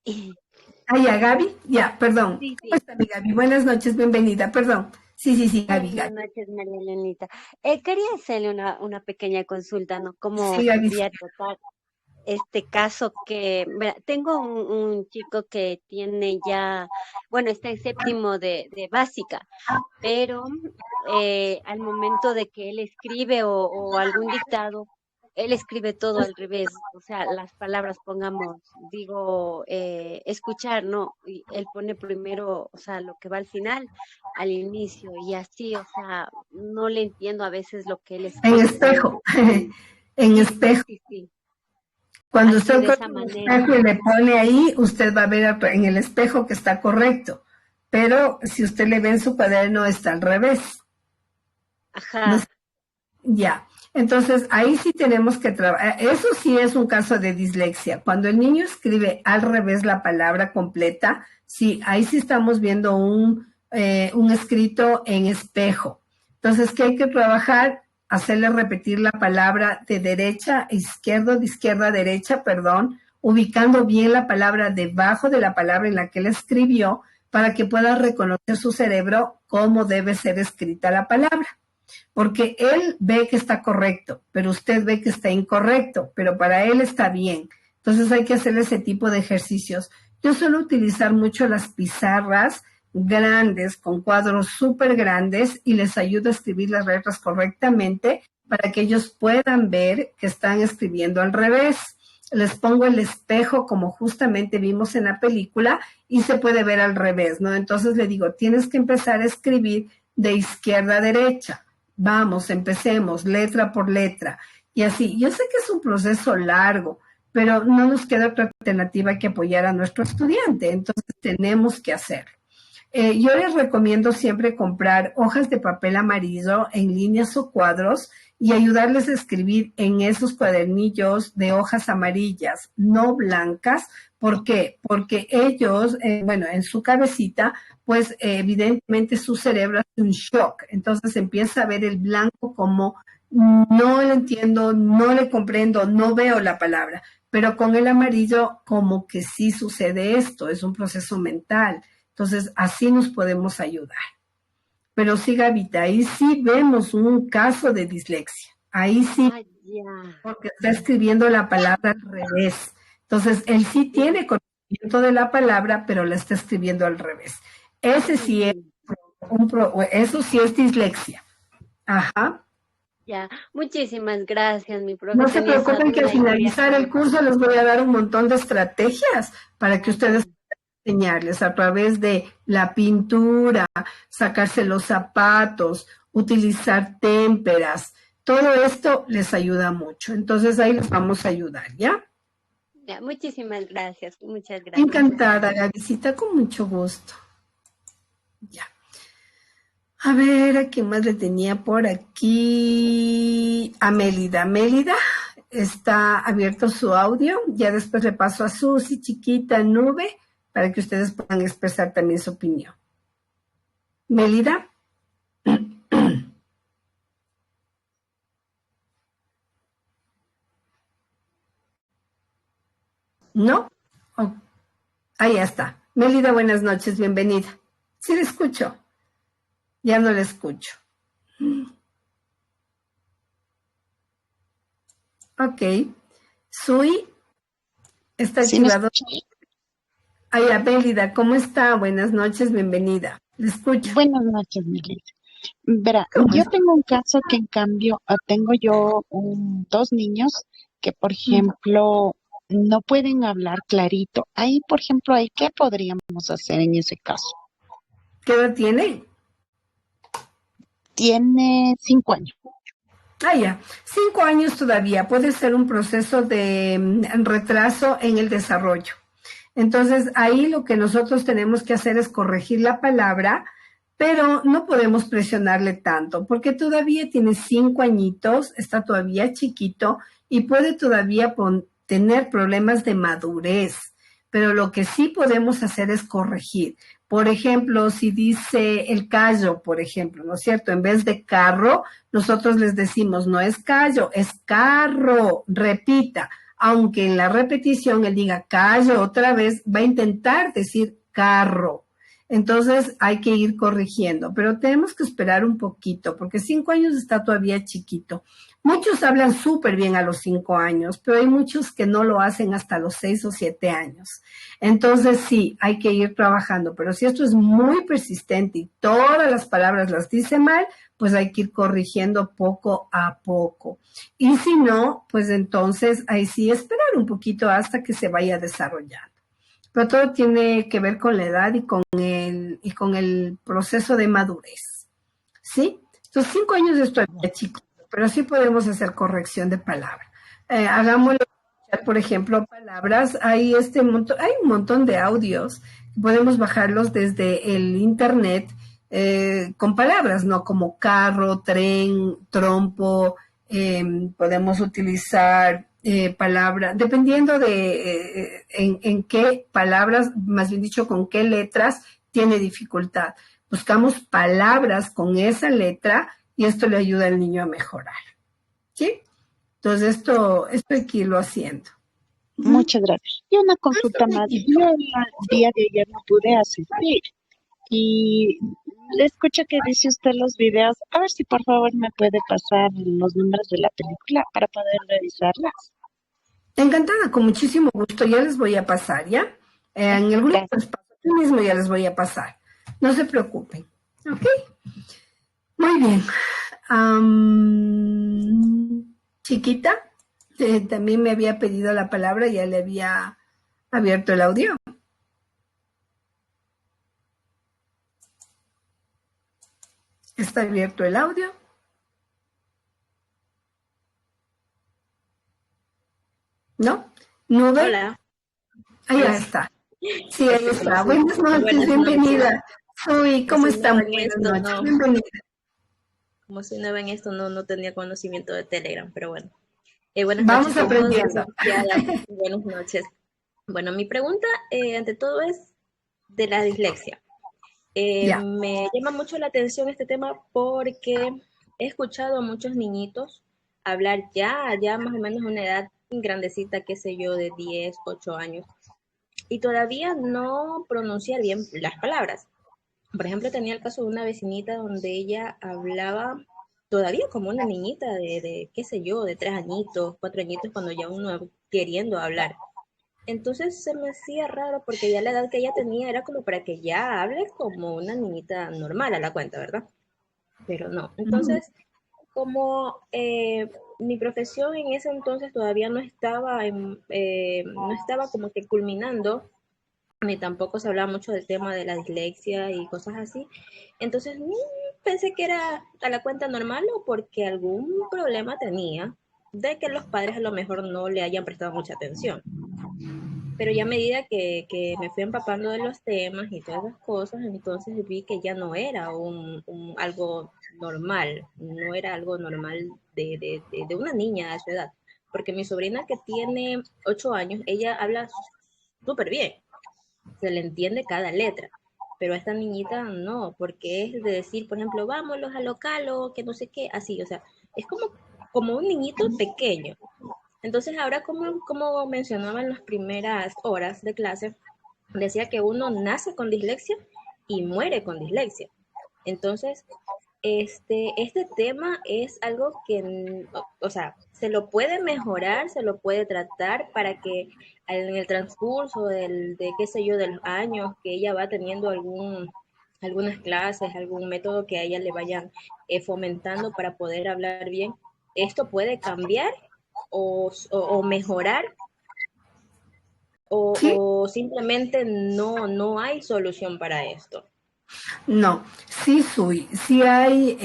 Ah, ya, Gaby. Ya, perdón. Sí, sí. ¿Cómo está, mi Gaby? Buenas noches, bienvenida. Perdón. Sí, Gaby. Buenas noches, María Elenita. Quería hacerle una pequeña consulta, ¿no? ¿Cómo Sí, Gaby. podría tratar este caso que, mira, tengo un chico que tiene ya, bueno, está en séptimo de básica, pero al momento de que él escribe o algún dictado, él escribe todo al revés, o sea, las palabras, pongamos, digo, escuchar, ¿no? Y él pone primero, o sea, lo que va al final, al inicio, y así, o sea, no le entiendo a veces lo que él escribe. En espejo, en espejo. Sí. Cuando Así, usted de con esa el manera. espejo y le pone ahí, usted va a ver en el espejo que está correcto. Pero si usted le ve en su cuaderno, está al revés. Ajá. Ya. Entonces, ahí sí tenemos que trabajar. Eso sí es un caso de dislexia. Cuando el niño escribe al revés la palabra completa, sí, ahí sí estamos viendo un escrito en espejo. Entonces, ¿qué hay que trabajar? Hacerle repetir la palabra de derecha a izquierda, de izquierda a derecha, ubicando bien la palabra debajo de la palabra en la que él escribió, para que pueda reconocer su cerebro cómo debe ser escrita la palabra. Porque él ve que está correcto, pero usted ve que está incorrecto, pero para él está bien. Entonces hay que hacer ese tipo de ejercicios. Yo suelo utilizar mucho las pizarras grandes, con cuadros súper grandes, y les ayudo a escribir las letras correctamente para que ellos puedan ver que están escribiendo al revés. les pongo el espejo como justamente vimos en la película y se puede ver al revés, ¿no? Entonces le digo, tienes que empezar a escribir de izquierda a derecha. Vamos, empecemos letra por letra. Y así, yo sé que es un proceso largo, pero no nos queda otra alternativa que apoyar a nuestro estudiante, entonces tenemos que hacerlo. Yo les recomiendo siempre comprar hojas de papel amarillo en líneas o cuadros y ayudarles a escribir en esos cuadernillos de hojas amarillas, no blancas. ¿Por qué? Porque ellos, en su cabecita, pues evidentemente su cerebro hace un shock. Entonces empieza a ver el blanco como no lo entiendo, no le comprendo, no veo la palabra. Pero con el amarillo como que sí sucede esto, es un proceso mental. Entonces, así nos podemos ayudar. Pero sí, Gavita, ahí sí vemos un caso de dislexia. Ahí sí, porque está escribiendo la palabra al revés. Entonces, él sí tiene conocimiento de la palabra, pero la está escribiendo al revés. Ese sí es eso sí es dislexia. Ajá. Ya, muchísimas gracias, mi profe. No se Tenía esa preocupen que al duda y quería finalizar el curso les voy a dar un montón de estrategias para que ustedes enseñarles a través de la pintura, sacarse los zapatos, utilizar témperas. Todo esto les ayuda mucho. Entonces ahí les vamos a ayudar, ¿ya? Ya, muchísimas gracias, muchas gracias. Encantada, Gavisita, con mucho gusto. Ya. A ver, ¿a quién más le tenía por aquí? A Mélida. Mélida, está abierto su audio. Ya después le paso a Susi, chiquita, Nube, para que ustedes puedan expresar también su opinión. Mélida. ¿No? Oh, ahí está. Mélida, buenas noches, bienvenida. Sí, le escucho. Ya no le escucho. Ok. Sui, está activado. Ay, Mélida, ¿cómo está? Buenas noches, bienvenida. Le escucho. Buenas noches, Mélida. Verá, yo tengo un caso que en cambio tengo yo dos niños que, por ejemplo, no pueden hablar clarito. Ahí, por ejemplo, ¿qué podríamos hacer en ese caso? ¿Qué edad tiene? Tiene 5 años. Ah, ya. 5 años todavía. Puede ser un proceso de retraso en el desarrollo. Entonces, ahí lo que nosotros tenemos que hacer es corregir la palabra, pero no podemos presionarle tanto, porque todavía tiene 5 añitos, está todavía chiquito y puede todavía tener problemas de madurez. Pero lo que sí podemos hacer es corregir. Por ejemplo, si dice el callo, por ejemplo, ¿no es cierto? En vez de carro, nosotros les decimos, no es callo, es carro, repita. Aunque en la repetición él diga callo otra vez, va a intentar decir carro. Entonces hay que ir corrigiendo, pero tenemos que esperar un poquito, porque 5 años está todavía chiquito. Muchos hablan súper bien a los 5 años, pero hay muchos que no lo hacen hasta los 6 o 7 años. Entonces sí, hay que ir trabajando, pero si esto es muy persistente y todas las palabras las dice mal, pues hay que ir corrigiendo poco a poco. Y si no, pues entonces ahí sí esperar un poquito hasta que se vaya desarrollando. Pero todo tiene que ver con la edad y con el proceso de madurez. ¿Sí? Entonces 5 años es todavía chico, pero sí podemos hacer corrección de palabra. Hagámoslo, por ejemplo, palabras. Hay un montón de audios. Podemos bajarlos desde el internet con palabras, ¿no? Como carro, tren, trompo. Podemos utilizar palabras, dependiendo de en qué palabras, más bien dicho, con qué letras tiene dificultad. Buscamos palabras con esa letra y esto le ayuda al niño a mejorar. ¿Sí? Entonces, esto hay que irlo haciendo. Muchas gracias. Y una consulta más. Yo el día de ayer no pude asistir y le escucho que dice usted los videos. A ver si por favor me puede pasar los números de la película para poder revisarlas. Encantada, con muchísimo gusto. Ya les voy a pasar, ¿ya? En algún espacio mismo ya les voy a pasar. No se preocupen. ¿Ok? Muy bien. Chiquita, también me había pedido la palabra, ya le había abierto el audio. ¿Está abierto el audio? ¿No? ¿Nube? Hola. Ahí ya está. Sí, ahí está. Buenas noches, bienvenida. Soy, ¿cómo están? Buenas noches, bienvenida. Como soy nueva en esto, no tenía conocimiento de Telegram, pero bueno. Vamos aprendiendo. Buenas noches. Bueno, mi pregunta, ante todo, es de la dislexia. Me llama mucho la atención este tema porque he escuchado a muchos niñitos hablar ya más o menos a una edad grandecita, qué sé yo, de 10, 8 años, y todavía no pronunciar bien las palabras. Por ejemplo, tenía el caso de una vecinita donde ella hablaba todavía como una niñita de qué sé yo, de 3 añitos, 4 añitos, cuando ya uno queriendo hablar. Entonces se me hacía raro porque ya la edad que ella tenía era como para que ya hable como una niñita normal a la cuenta, ¿verdad? Pero no. Entonces, como mi profesión en ese entonces todavía no estaba como que culminando, ni tampoco se hablaba mucho del tema de la dislexia y cosas así. Entonces pensé que era a la cuenta normal o porque algún problema tenía de que los padres a lo mejor no le hayan prestado mucha atención. Pero ya a medida que me fui empapando de los temas y todas esas cosas, entonces vi que ya no era algo normal, no era algo normal de una niña de su edad. Porque mi sobrina, que tiene 8 años, ella habla súper bien, se le entiende cada letra, pero a esta niñita no, porque es de decir, por ejemplo, vámonos a local o que no sé qué, así, o sea, es como un niñito pequeño. Entonces ahora, como mencionaba en las primeras horas de clase, decía que uno nace con dislexia y muere con dislexia. Entonces, este tema es algo que, o sea, se lo puede mejorar, se lo puede tratar para que en el transcurso qué sé yo, de los años que ella va teniendo algunas clases, algún método que a ella le vayan fomentando para poder hablar bien, esto puede cambiar o mejorar o simplemente no hay solución para esto. No, sí hay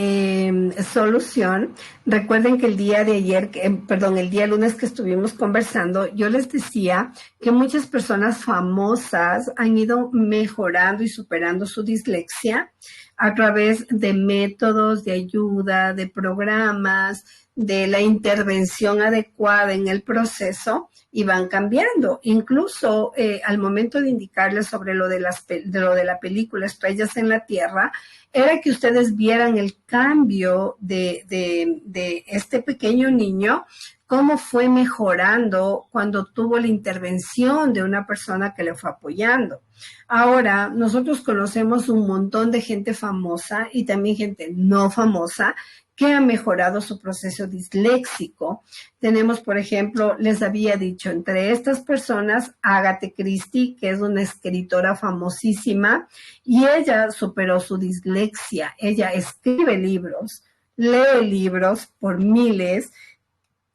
solución. Recuerden que el día de ayer, el día lunes que estuvimos conversando, yo les decía que muchas personas famosas han ido mejorando y superando su dislexia a través de métodos de ayuda, de programas, de la intervención adecuada en el proceso, y van cambiando. Incluso al momento de indicarles sobre lo de la película Estrellas en la Tierra, era que ustedes vieran el cambio de este pequeño niño, cómo fue mejorando cuando tuvo la intervención de una persona que le fue apoyando. Ahora, nosotros conocemos un montón de gente famosa y también gente no famosa que ha mejorado su proceso disléxico. Tenemos, por ejemplo, les había dicho, entre estas personas, Agatha Christie, que es una escritora famosísima, y ella superó su dislexia. Ella escribe libros, lee libros por miles,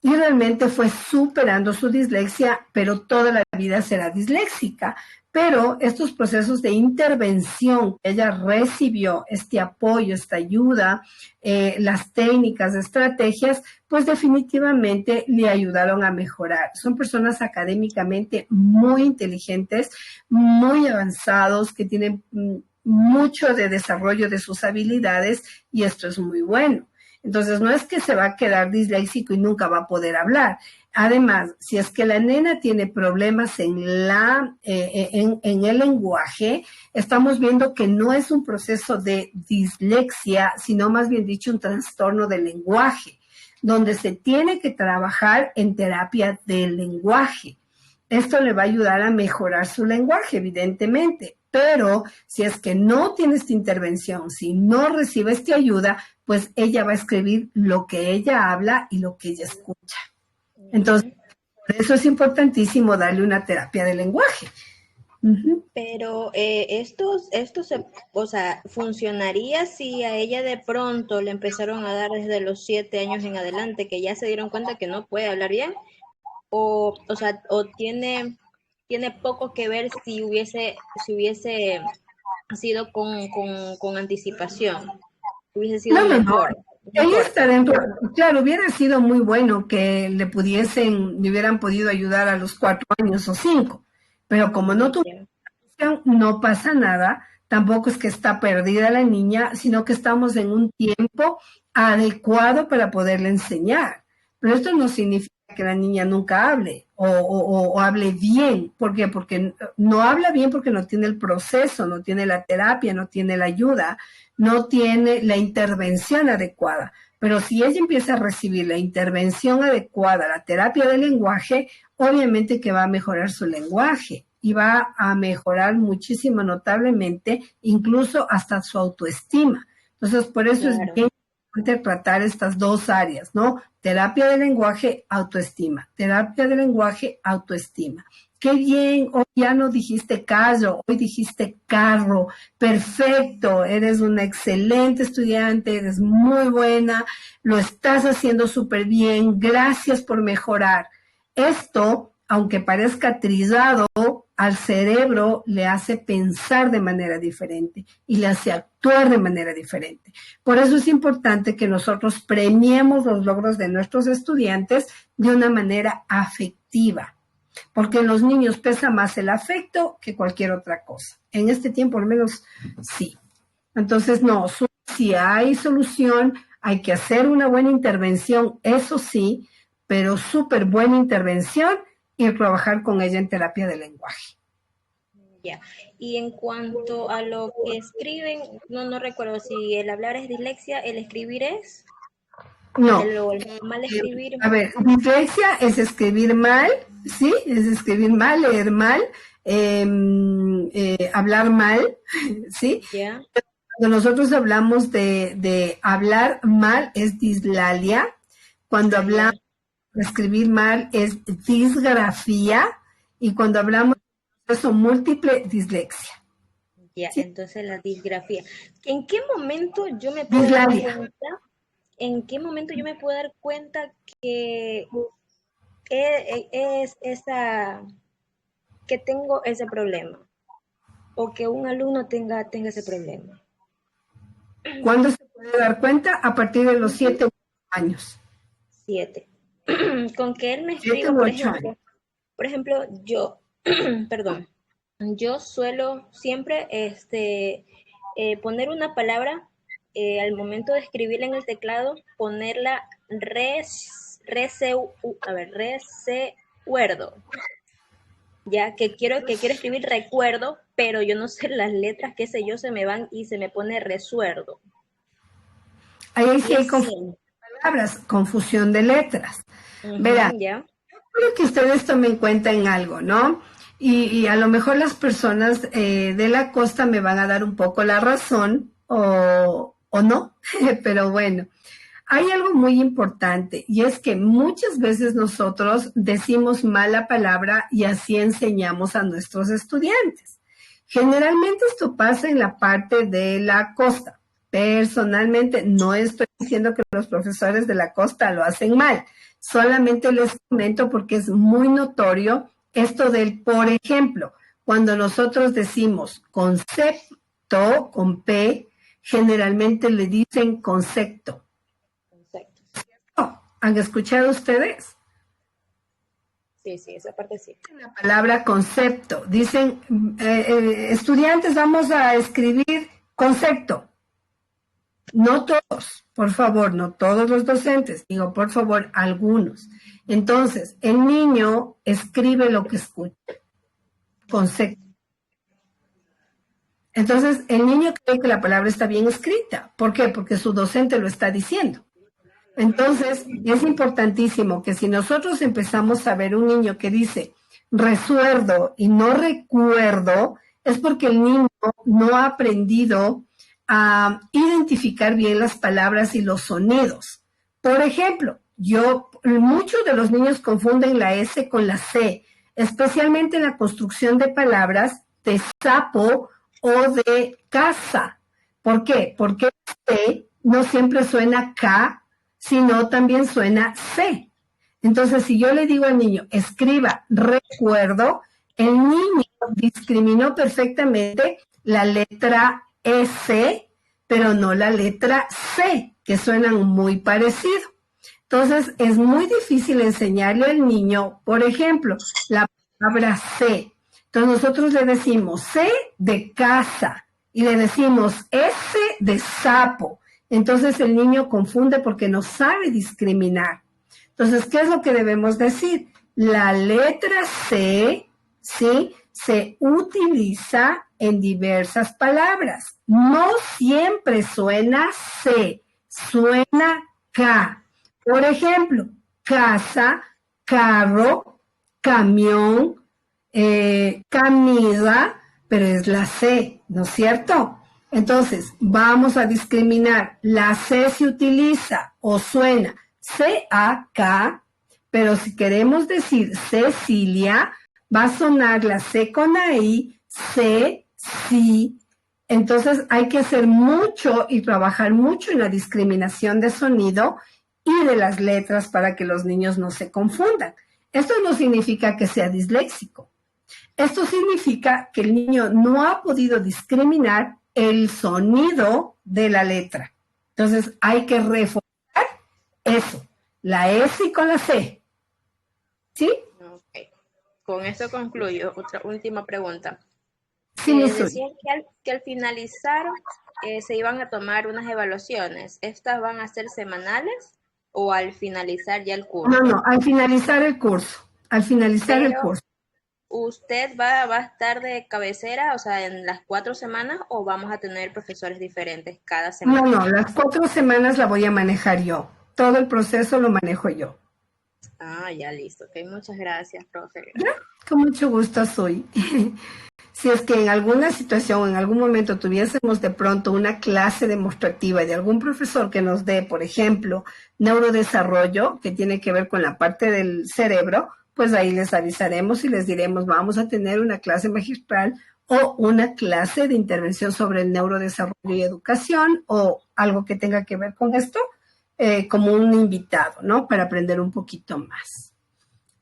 y realmente fue superando su dislexia, pero toda la vida será disléxica. Pero estos procesos de intervención que ella recibió, este apoyo, esta ayuda, las técnicas, estrategias, pues definitivamente le ayudaron a mejorar. Son personas académicamente muy inteligentes, muy avanzados, que tienen mucho de desarrollo de sus habilidades, y esto es muy bueno. Entonces, no es que se va a quedar disléxico y nunca va a poder hablar. Además, si es que la nena tiene problemas en el lenguaje, estamos viendo que no es un proceso de dislexia, sino más bien dicho un trastorno del lenguaje, donde se tiene que trabajar en terapia del lenguaje. Esto le va a ayudar a mejorar su lenguaje, evidentemente. Pero si es que no tiene esta intervención, si no recibe esta ayuda, pues ella va a escribir lo que ella habla y lo que ella escucha. Entonces, por eso es importantísimo darle una terapia de lenguaje. Pero esto funcionaría si a ella de pronto le empezaron a dar desde los 7 años en adelante, que ya se dieron cuenta que no puede hablar bien, o sea, o tiene poco que ver si hubiese sido con anticipación, hubiese sido No. mejor. Ahí Mejor. está dentro. Claro, hubiera sido muy bueno que le hubieran podido ayudar a los 4 años o 5, pero como no tuvieron, no pasa nada. Tampoco es que está perdida la niña, sino que estamos en un tiempo adecuado para poderle enseñar. Pero esto no significa que la niña nunca hable o hable bien. ¿Por qué? Porque no habla bien porque no tiene el proceso, no tiene la terapia, no tiene la ayuda, no tiene la intervención adecuada. Pero si ella empieza a recibir la intervención adecuada, la terapia del lenguaje, obviamente que va a mejorar su lenguaje y va a mejorar muchísimo, notablemente, incluso hasta su autoestima. Entonces, por eso es bien importante tratar estas dos áreas, ¿no? Terapia del lenguaje, autoestima. Terapia del lenguaje, autoestima. Qué bien, hoy ya no dijiste callo, hoy dijiste carro. Perfecto, eres una excelente estudiante, eres muy buena, lo estás haciendo súper bien, gracias por mejorar. Esto, aunque parezca trillado, al cerebro le hace pensar de manera diferente y le hace actuar de manera diferente. Por eso es importante que nosotros premiemos los logros de nuestros estudiantes de una manera afectiva, porque en los niños pesa más el afecto que cualquier otra cosa. En este tiempo, al menos, sí. Entonces, no, si hay solución, hay que hacer una buena intervención, eso sí, pero súper buena intervención y trabajar con ella en terapia del lenguaje. Ya. Y en cuanto a lo que escriben, no recuerdo si el hablar es dislexia, el escribir es. No. El mal escribir. A ver, dislexia es escribir mal, ¿sí? Es escribir mal, leer mal, hablar mal, ¿sí? Yeah. Cuando nosotros hablamos de hablar mal es dislalia. Cuando hablamos de escribir mal es disgrafía. Y cuando hablamos de eso múltiple, dislexia. Ya, ¿Sí? entonces la disgrafía. ¿En qué momento yo me puedo dar cuenta? ¿En qué momento yo me puedo dar cuenta que es esa, que tengo ese problema? O que un alumno tenga ese problema. ¿Cuándo se puede dar cuenta? A partir de los 7 años. 7. Con que él me escriba, por ejemplo, yo, perdón, yo suelo siempre poner una palabra al momento de escribirla en el teclado, ponerla recuerdo. Ya que quiero escribir recuerdo, pero yo no sé las letras, qué sé yo, se me van y se me pone resuerdo. Ahí sí hay confusión de palabras, confusión de letras. Verán, creo que ustedes tomen cuenta en algo, ¿no? Y a lo mejor las personas de la costa me van a dar un poco la razón o no, pero bueno. Hay algo muy importante y es que muchas veces nosotros decimos mala palabra y así enseñamos a nuestros estudiantes. Generalmente esto pasa en la parte de la costa. Personalmente no estoy diciendo que los profesores de la costa lo hacen mal, solamente les comento porque es muy notorio esto del, por ejemplo, cuando nosotros decimos concepto con P, generalmente le dicen concepto. ¿Han escuchado ustedes? Sí, esa parte sí. La palabra concepto. Dicen, estudiantes, vamos a escribir concepto. No todos, por favor, no todos los docentes. Digo, por favor, algunos. Entonces, el niño escribe lo que escucha. Concepto. Entonces, el niño cree que la palabra está bien escrita. ¿Por qué? Porque su docente lo está diciendo. Entonces, es importantísimo que si nosotros empezamos a ver un niño que dice resuerdo y no recuerdo, es porque el niño no ha aprendido a identificar bien las palabras y los sonidos. Por ejemplo, muchos de los niños confunden la S con la C, especialmente en la construcción de palabras de sapo o de casa. ¿Por qué? Porque C no siempre suena K, sino también suena C. Entonces, si yo le digo al niño, escriba recuerdo, el niño discriminó perfectamente la letra S, pero no la letra C, que suenan muy parecido. Entonces, es muy difícil enseñarle al niño, por ejemplo, la palabra C. Entonces, nosotros le decimos C de casa y le decimos S de sapo. Entonces, el niño confunde porque no sabe discriminar. Entonces, ¿qué es lo que debemos decir? La letra C, ¿sí?, se utiliza en diversas palabras. No siempre suena C, suena K. Por ejemplo, casa, carro, camión, camisa, pero es la C, ¿no es cierto? Entonces, vamos a discriminar. La C se utiliza o suena C-A-K, pero si queremos decir Cecilia, va a sonar la C con I, C, sí. Entonces, hay que hacer mucho y trabajar mucho en la discriminación de sonido y de las letras para que los niños no se confundan. Esto no significa que sea disléxico. Esto significa que el niño no ha podido discriminar el sonido de la letra. Entonces, hay que reforzar eso, la S con la C. ¿Sí? Ok. Con esto concluyo. Otra última pregunta. Sí, Decían que al finalizar se iban a tomar unas evaluaciones. ¿Estas van a ser semanales o al finalizar ya el curso? No, al finalizar el curso. Al finalizar el curso. ¿Usted va a estar de cabecera, o sea, en las 4 semanas, o vamos a tener profesores diferentes cada semana? No, las 4 semanas la voy a manejar yo. Todo el proceso lo manejo yo. Ah, ya listo. Ok, muchas gracias, profe. ¿Ya? Con mucho gusto soy. Si es que en alguna situación, en algún momento tuviésemos de pronto una clase demostrativa de algún profesor que nos dé, por ejemplo, neurodesarrollo, que tiene que ver con la parte del cerebro, pues ahí les avisaremos y les diremos, vamos a tener una clase magistral o una clase de intervención sobre el neurodesarrollo y educación o algo que tenga que ver con esto, como un invitado, ¿no? Para aprender un poquito más.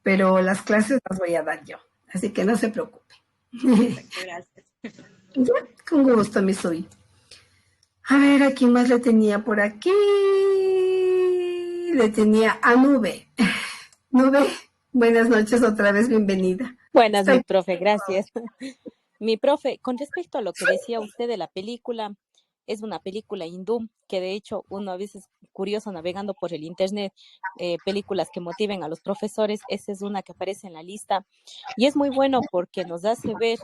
Pero las clases las voy a dar yo, así que no se preocupe. Gracias. Ya, con gusto, mi soy. A ver, ¿a quién más le tenía por aquí? Le tenía a Nube. Nube, buenas noches otra vez, bienvenida. Buenas, mi profe, gracias. Mi profe, con respecto a lo que decía usted de la película, es una película hindú, que de hecho uno a veces curioso navegando por el internet, películas que motiven a los profesores, esa es una que aparece en la lista y es muy bueno porque nos hace ver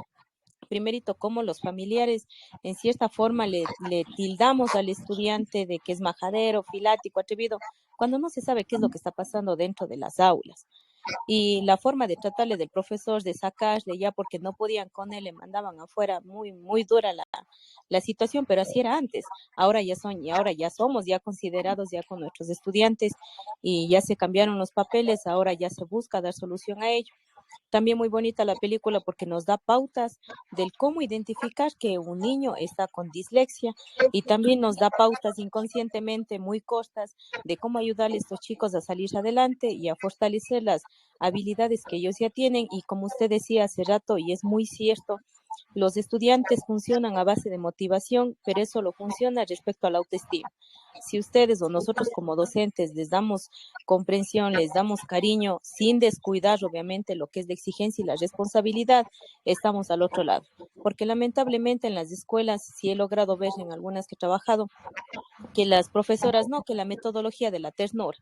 primerito cómo los familiares en cierta forma le tildamos al estudiante de que es majadero, filático, atrevido, cuando no se sabe qué es lo que está pasando dentro de las aulas. Y la forma de tratarle del profesor, de sacarle ya porque no podían con él, le mandaban afuera, muy, muy dura la situación, pero así era antes. Ahora ya somos ya considerados ya con nuestros estudiantes y ya se cambiaron los papeles, ahora ya se busca dar solución a ello. También muy bonita la película porque nos da pautas del cómo identificar que un niño está con dislexia y también nos da pautas inconscientemente muy cortas de cómo ayudar a estos chicos a salir adelante y a fortalecer las habilidades que ellos ya tienen. Y como usted decía hace rato, y es muy cierto, los estudiantes funcionan a base de motivación, pero eso lo funciona respecto a la autoestima. Si ustedes o nosotros como docentes les damos comprensión, les damos cariño, sin descuidar obviamente lo que es la exigencia y la responsabilidad, estamos al otro lado. Porque lamentablemente en las escuelas, sí he logrado ver en algunas que he trabajado, que las profesoras no, que la metodología de la ternura.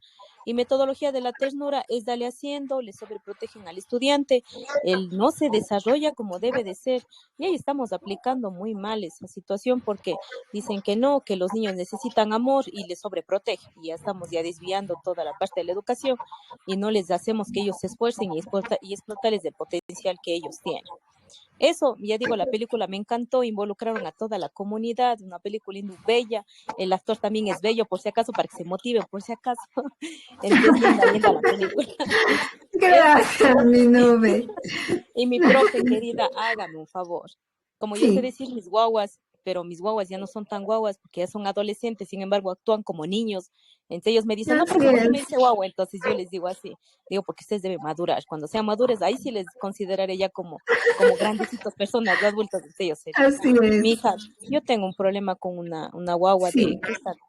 Y metodología de la ternura es darle haciendo, le sobreprotegen al estudiante, él no se desarrolla como debe de ser. Y ahí estamos aplicando muy mal esa situación porque dicen que no, que los niños necesitan amor y les sobreprotegen. Y ya estamos ya desviando toda la parte de la educación y no les hacemos que ellos se esfuercen y explotarles el potencial que ellos tienen. Eso, ya digo, la película me encantó, involucraron a toda la comunidad, una película bella, el actor también es bello, por si acaso, para que se motive, por si acaso. Entonces, linda la película. Gracias, mi Nube. Y mi profe querida, hágame un favor. Como yo sé decir mis guaguas, pero mis guaguas ya no son tan guaguas porque ya son adolescentes, sin embargo actúan como niños. Entonces ellos me dicen, no, pero ¿por qué me dice guagua? Entonces yo les digo así, digo, porque ustedes deben madurar. Cuando sean madures, ahí sí les consideraré ya como grandecitas personas, ya adultas. Ellos Así es. mi hija, yo tengo un problema con una guagua de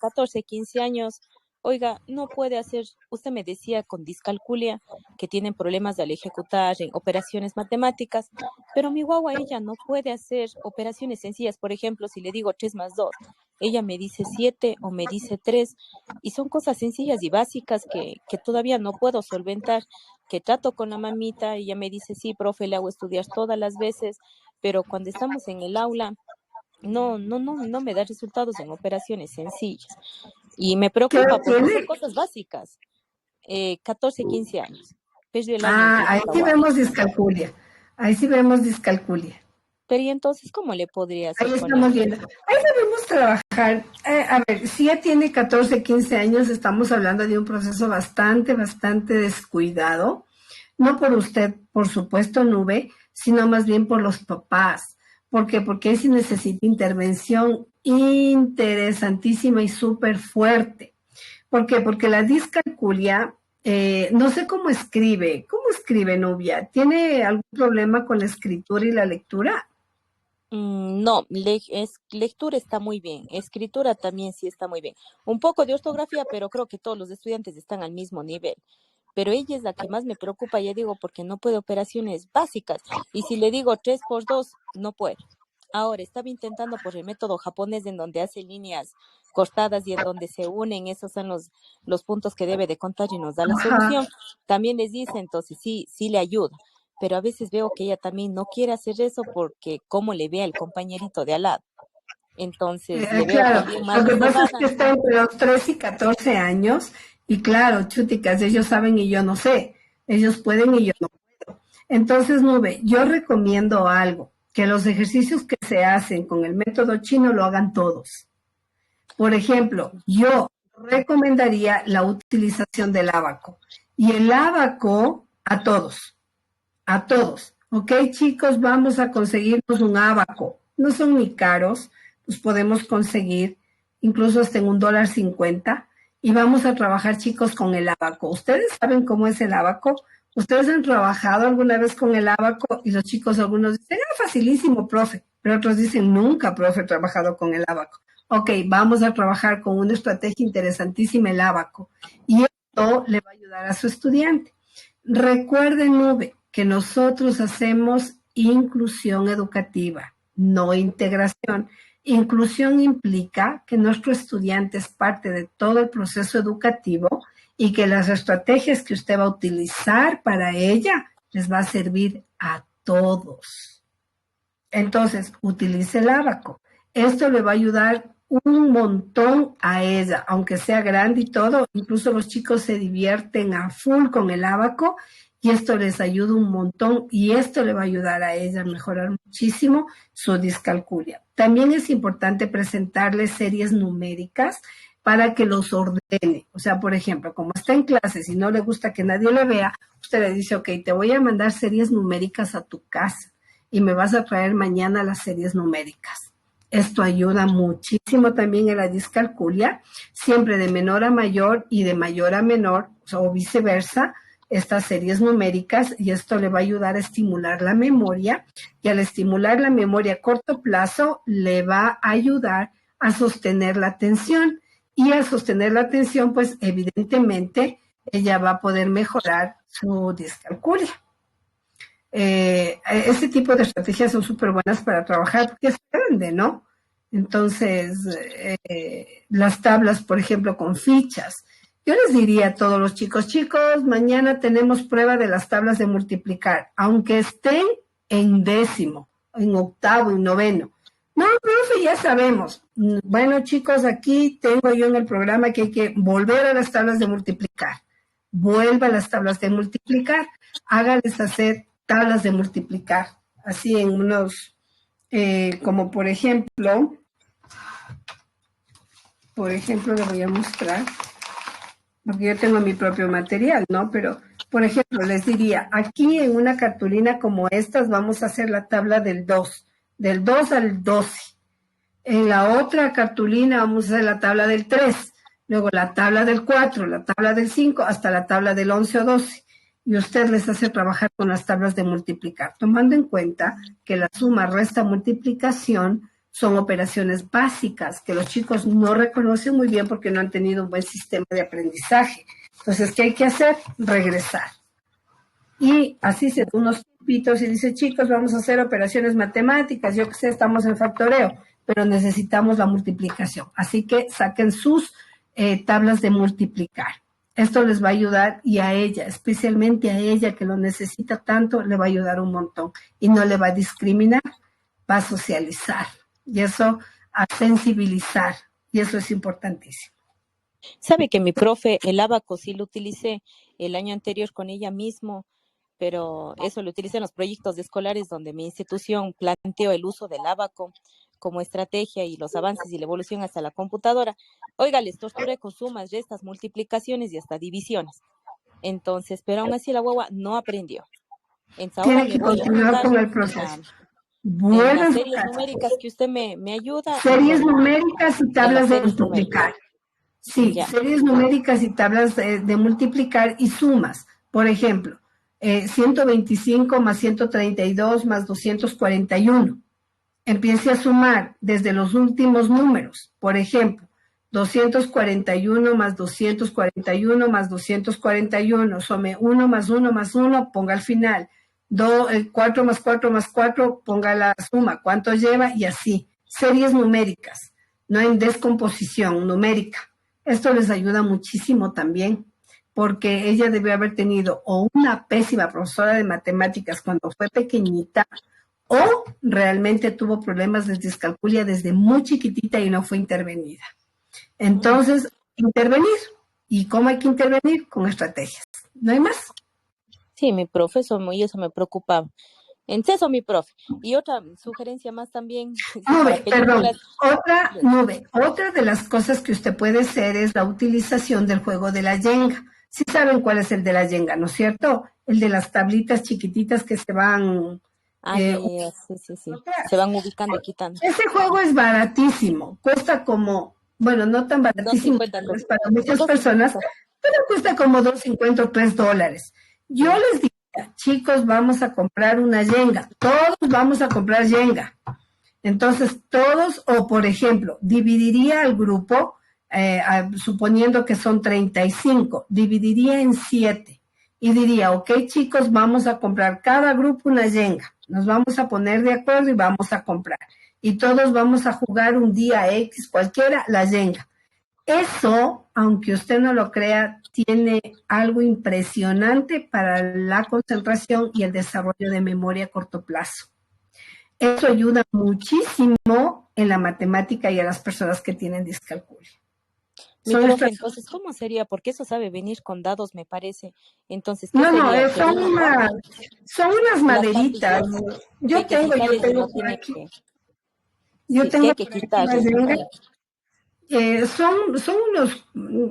14, 15 años. Oiga, no puede hacer, usted me decía con discalculia que tienen problemas al ejecutar en operaciones matemáticas, pero mi guagua, ella no puede hacer operaciones sencillas. Por ejemplo, si le digo 3 más 2, ella me dice 7 o me dice 3, y son cosas sencillas y básicas que todavía no puedo solventar, que trato con la mamita, y ella me dice, sí, profe, le hago estudiar todas las veces, pero cuando estamos en el aula, no me da resultados en operaciones sencillas. Y me preocupa porque son cosas básicas. 14, 15 años. Ahí sí vemos discalculia. Pero ¿y entonces cómo le podría hacer? Ahí estamos viendo. Ahí debemos trabajar. A ver, si ya tiene 14, 15 años, estamos hablando de un proceso bastante descuidado. No por usted, por supuesto, Nube, sino más bien por los papás. ¿Por qué? Porque ahí sí necesita intervención interesantísima y súper fuerte. ¿Por qué? Porque la discalculia, no sé cómo escribe. ¿Cómo escribe, Nubia? ¿Tiene algún problema con la escritura y la lectura? No, lectura está muy bien, escritura también sí está muy bien. Un poco de ortografía, pero creo que todos los estudiantes están al mismo nivel. Pero ella es la que más me preocupa, ya digo, porque no puede operaciones básicas. Y si le digo 3 por 2, no puede. Ahora, estaba intentando por el método japonés en donde hace líneas cortadas y en donde se unen, esos son los puntos que debe de contar y nos da la solución. También les dice, entonces sí le ayuda. Pero a veces veo que ella también no quiere hacer eso porque cómo le ve al compañerito de al lado. Entonces, le veo también más lo que pasa es reservada. que está entre los 3 y 14 años y claro, chuticas, ellos saben y yo no sé. Ellos pueden y yo no puedo. Entonces, Nube, yo recomiendo algo, que los ejercicios que se hacen con el método chino lo hagan todos. Por ejemplo, yo recomendaría la utilización del ábaco. Y el ábaco a todos. Ok, chicos, vamos a conseguirnos un ábaco. No son ni caros, los podemos conseguir incluso hasta en $1.50 y vamos a trabajar, chicos, con el ábaco. ¿Ustedes saben cómo es el ábaco? ¿Ustedes han trabajado alguna vez con el ábaco? Y los chicos, algunos dicen, facilísimo, profe, pero otros dicen, nunca, profe, he trabajado con el ábaco. Ok, vamos a trabajar con una estrategia interesantísima, el ábaco, y esto le va a ayudar a su estudiante. Recuerden, Nube, que nosotros hacemos inclusión educativa, no integración. Inclusión implica que nuestro estudiante es parte de todo el proceso educativo y que las estrategias que usted va a utilizar para ella les va a servir a todos. Entonces, utilice el ábaco. Esto le va a ayudar un montón a ella, aunque sea grande y todo. Incluso los chicos se divierten a full con el ábaco y esto les ayuda un montón y esto le va a ayudar a ella a mejorar muchísimo su discalculia. También es importante presentarles series numéricas para que los ordene. O sea, por ejemplo, como está en clases y no le gusta que nadie le vea, usted le dice, ok, te voy a mandar series numéricas a tu casa y me vas a traer mañana las series numéricas. Esto ayuda muchísimo también en la discalculia, siempre de menor a mayor y de mayor a menor, o viceversa, estas series numéricas, y esto le va a ayudar a estimular la memoria, y al estimular la memoria a corto plazo, le va a ayudar a sostener la atención, y al sostener la atención, pues evidentemente ella va a poder mejorar su discalculia. Este tipo de estrategias son súper buenas para trabajar porque es grande, ¿no? Entonces, las tablas, por ejemplo, con fichas. Yo les diría a todos los chicos, mañana tenemos prueba de las tablas de multiplicar, aunque estén en 10º, en 8º, en 9º. No, profe, ya sabemos. Bueno, chicos, aquí tengo yo en el programa que hay que volver a las tablas de multiplicar. Vuelva a las tablas de multiplicar. Hágales hacer tablas de multiplicar, así en unos, como por ejemplo, le voy a mostrar, porque yo tengo mi propio material, ¿no? Pero, por ejemplo, les diría, aquí en una cartulina como estas vamos a hacer la tabla del 2 al 12. En la otra cartulina vamos a hacer la tabla del 3, luego la tabla del 4, la tabla del 5, hasta la tabla del 11 o 12. Y usted les hace trabajar con las tablas de multiplicar, tomando en cuenta que la suma, resta, multiplicación son operaciones básicas que los chicos no reconocen muy bien porque no han tenido un buen sistema de aprendizaje. Entonces, ¿qué hay que hacer? Regresar. Y así se da unos tipitos y dice, chicos, vamos a hacer operaciones matemáticas, yo que sé, estamos en factoreo, pero necesitamos la multiplicación. Así que saquen sus tablas de multiplicar. Esto les va a ayudar y a ella, especialmente a ella que lo necesita tanto, le va a ayudar un montón. Y no le va a discriminar, va a socializar. Y eso, a sensibilizar. Y eso es importantísimo. Sabe que mi profe, el ábaco, sí lo utilicé el año anterior con ella mismo, pero eso lo utilicé en los proyectos escolares donde mi institución planteó el uso del ábaco como estrategia y los avances y la evolución hasta la computadora. Oiga, les torturé con sumas, restas, multiplicaciones y hasta divisiones. Entonces, pero aún así la guagua no aprendió. Entonces, ahora Tiene que continuar con el proceso. En las series numéricas que usted me ayuda. Series numéricas y tablas de multiplicar. Sí, ya. Series numéricas y tablas de multiplicar y sumas. Por ejemplo, 125 más 132 más 241. Empiece a sumar desde los últimos números. Por ejemplo, 241 más 241 más 241. Some 1 más 1 más 1, ponga al final. 4 más 4 más 4, ponga la suma. ¿Cuánto lleva? Y así. Series numéricas, no en descomposición numérica. Esto les ayuda muchísimo también, porque ella debió haber tenido o una pésima profesora de matemáticas cuando fue pequeñita, o realmente tuvo problemas de discalculia desde muy chiquitita y no fue intervenida. Entonces, intervenir. ¿Y cómo hay que intervenir? Con estrategias. No hay más. Sí, mi profesor, y eso me preocupaba. En eso, mi profe. Y otra sugerencia más también. Otra de las cosas que usted puede hacer es la utilización del juego de la yenga. Sí saben cuál es el de la yenga, ¿no es cierto? El de las tablitas chiquititas que se van... sí. Se van ubicando y quitando. Ese juego es baratísimo. Cuesta como, bueno, no tan baratísimo para muchas personas, pero cuesta como $2.50 o $3. Yo les diría, chicos, vamos a comprar una yenga. Todos vamos a comprar yenga. Entonces, todos, o por ejemplo, dividiría al grupo, suponiendo que son 35, dividiría en 7 y diría, ok, chicos, vamos a comprar cada grupo una yenga. Nos vamos a poner de acuerdo y vamos a comprar. Y todos vamos a jugar un día X, cualquiera, la yenga. Eso, aunque usted no lo crea, tiene algo impresionante para la concentración y el desarrollo de memoria a corto plazo. Eso ayuda muchísimo en la matemática y a las personas que tienen discalculia. Entonces, ¿cómo sería? Porque eso sabe venir con dados, me parece. Entonces, ¿qué sería? Son unas maderitas. Yo tengo por aquí. Son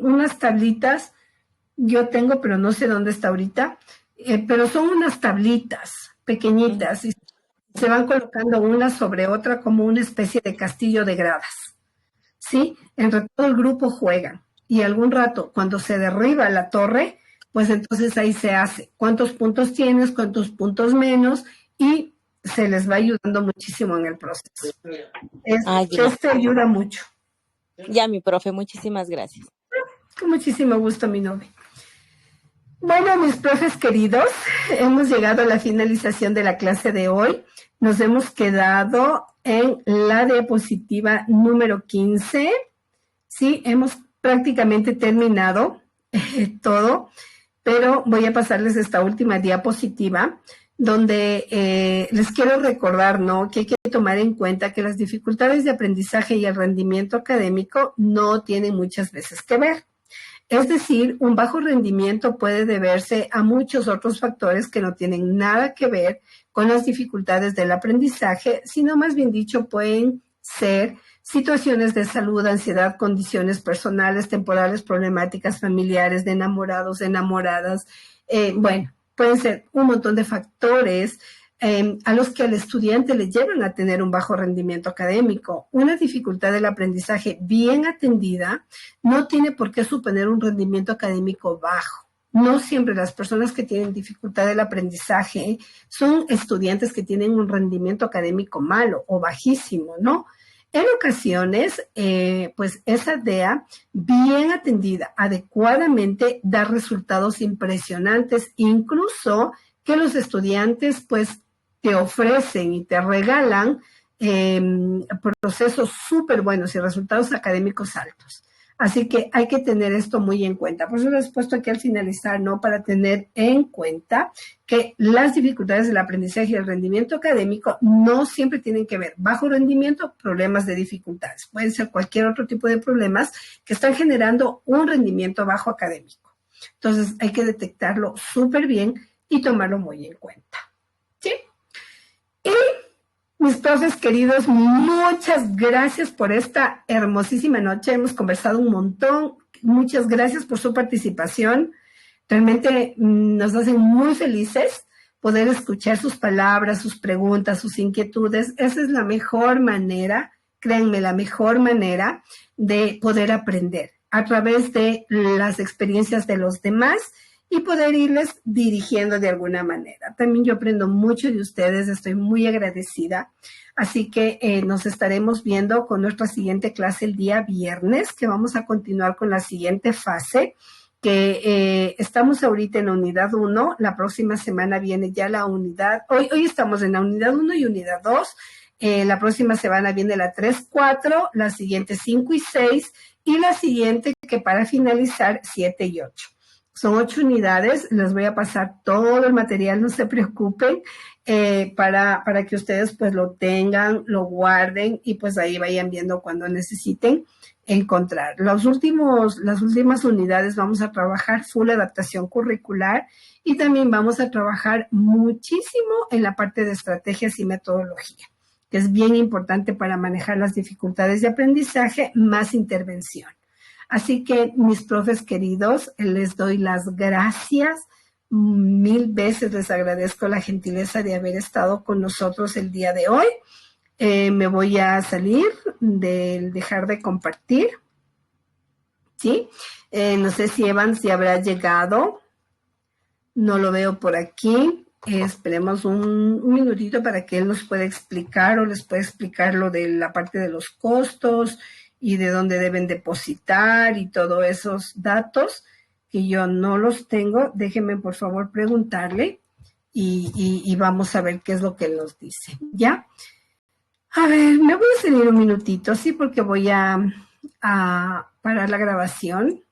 unas tablitas, yo tengo, pero no sé dónde está ahorita, pero son unas tablitas pequeñitas y se van colocando una sobre otra como una especie de castillo de gradas. ¿Sí? Entre todo el grupo juegan y algún rato cuando se derriba la torre, pues entonces ahí se hace cuántos puntos tienes, cuántos puntos menos y se les va ayudando muchísimo en el proceso. Este ayuda mucho. Ya, mi profe, muchísimas gracias. Con muchísimo gusto, mi novia. Bueno, mis profes queridos, hemos llegado a la finalización de la clase de hoy. Nos hemos quedado en la diapositiva número 15. Sí, hemos prácticamente terminado todo, pero voy a pasarles esta última diapositiva donde les quiero recordar, ¿no?, que hay que tomar en cuenta que las dificultades de aprendizaje y el rendimiento académico no tienen muchas veces que ver. Es decir, un bajo rendimiento puede deberse a muchos otros factores que no tienen nada que ver con las dificultades del aprendizaje, sino más bien dicho, pueden ser situaciones de salud, ansiedad, condiciones personales, temporales, problemáticas familiares, de enamorados, enamoradas, pueden ser un montón de factores a los que al estudiante le llevan a tener un bajo rendimiento académico. Una dificultad del aprendizaje bien atendida no tiene por qué suponer un rendimiento académico bajo. No siempre las personas que tienen dificultad del aprendizaje son estudiantes que tienen un rendimiento académico malo o bajísimo, ¿no? En ocasiones, pues esa DEA bien atendida adecuadamente da resultados impresionantes, incluso que los estudiantes pues te ofrecen y te regalan procesos súper buenos y resultados académicos altos. Así que hay que tener esto muy en cuenta. Por eso les he puesto aquí al finalizar, ¿no? Para tener en cuenta que las dificultades del aprendizaje y el rendimiento académico no siempre tienen que ver bajo rendimiento, problemas de dificultades. Pueden ser cualquier otro tipo de problemas que están generando un rendimiento bajo académico. Entonces hay que detectarlo súper bien y tomarlo muy en cuenta. ¿Sí? Y mis profes queridos, muchas gracias por esta hermosísima noche. Hemos conversado un montón. Muchas gracias por su participación. Realmente nos hacen muy felices poder escuchar sus palabras, sus preguntas, sus inquietudes. Esa es la mejor manera, créanme, la mejor manera de poder aprender a través de las experiencias de los demás y poder irles dirigiendo de alguna manera. También yo aprendo mucho de ustedes, estoy muy agradecida. Así que nos estaremos viendo con nuestra siguiente clase el día viernes, que vamos a continuar con la siguiente fase, que estamos ahorita en la unidad 1, la próxima semana viene ya la unidad, hoy estamos en la unidad 1 y unidad 2, la próxima semana viene la 3, 4, la siguiente 5 y 6, y la siguiente que para finalizar 7 y 8. Son 8 unidades, les voy a pasar todo el material, no se preocupen, para que ustedes pues lo tengan, lo guarden y pues ahí vayan viendo cuando necesiten encontrar. Las últimas unidades vamos a trabajar full adaptación curricular y también vamos a trabajar muchísimo en la parte de estrategias y metodología, que es bien importante para manejar las dificultades de aprendizaje más intervención. Así que, mis profes queridos, les doy las gracias. 1000 veces les agradezco la gentileza de haber estado con nosotros el día de hoy. Me voy a salir del dejar de compartir. ¿Sí? No sé si Evans ya habrá llegado. No lo veo por aquí. Esperemos un minutito para que él nos pueda explicar o les pueda explicar lo de la parte de los costos y de dónde deben depositar y todos esos datos que yo no los tengo. Déjenme, por favor, preguntarle y vamos a ver qué es lo que él nos dice. ¿Ya? A ver, me voy a salir un minutito, sí, porque voy a parar la grabación.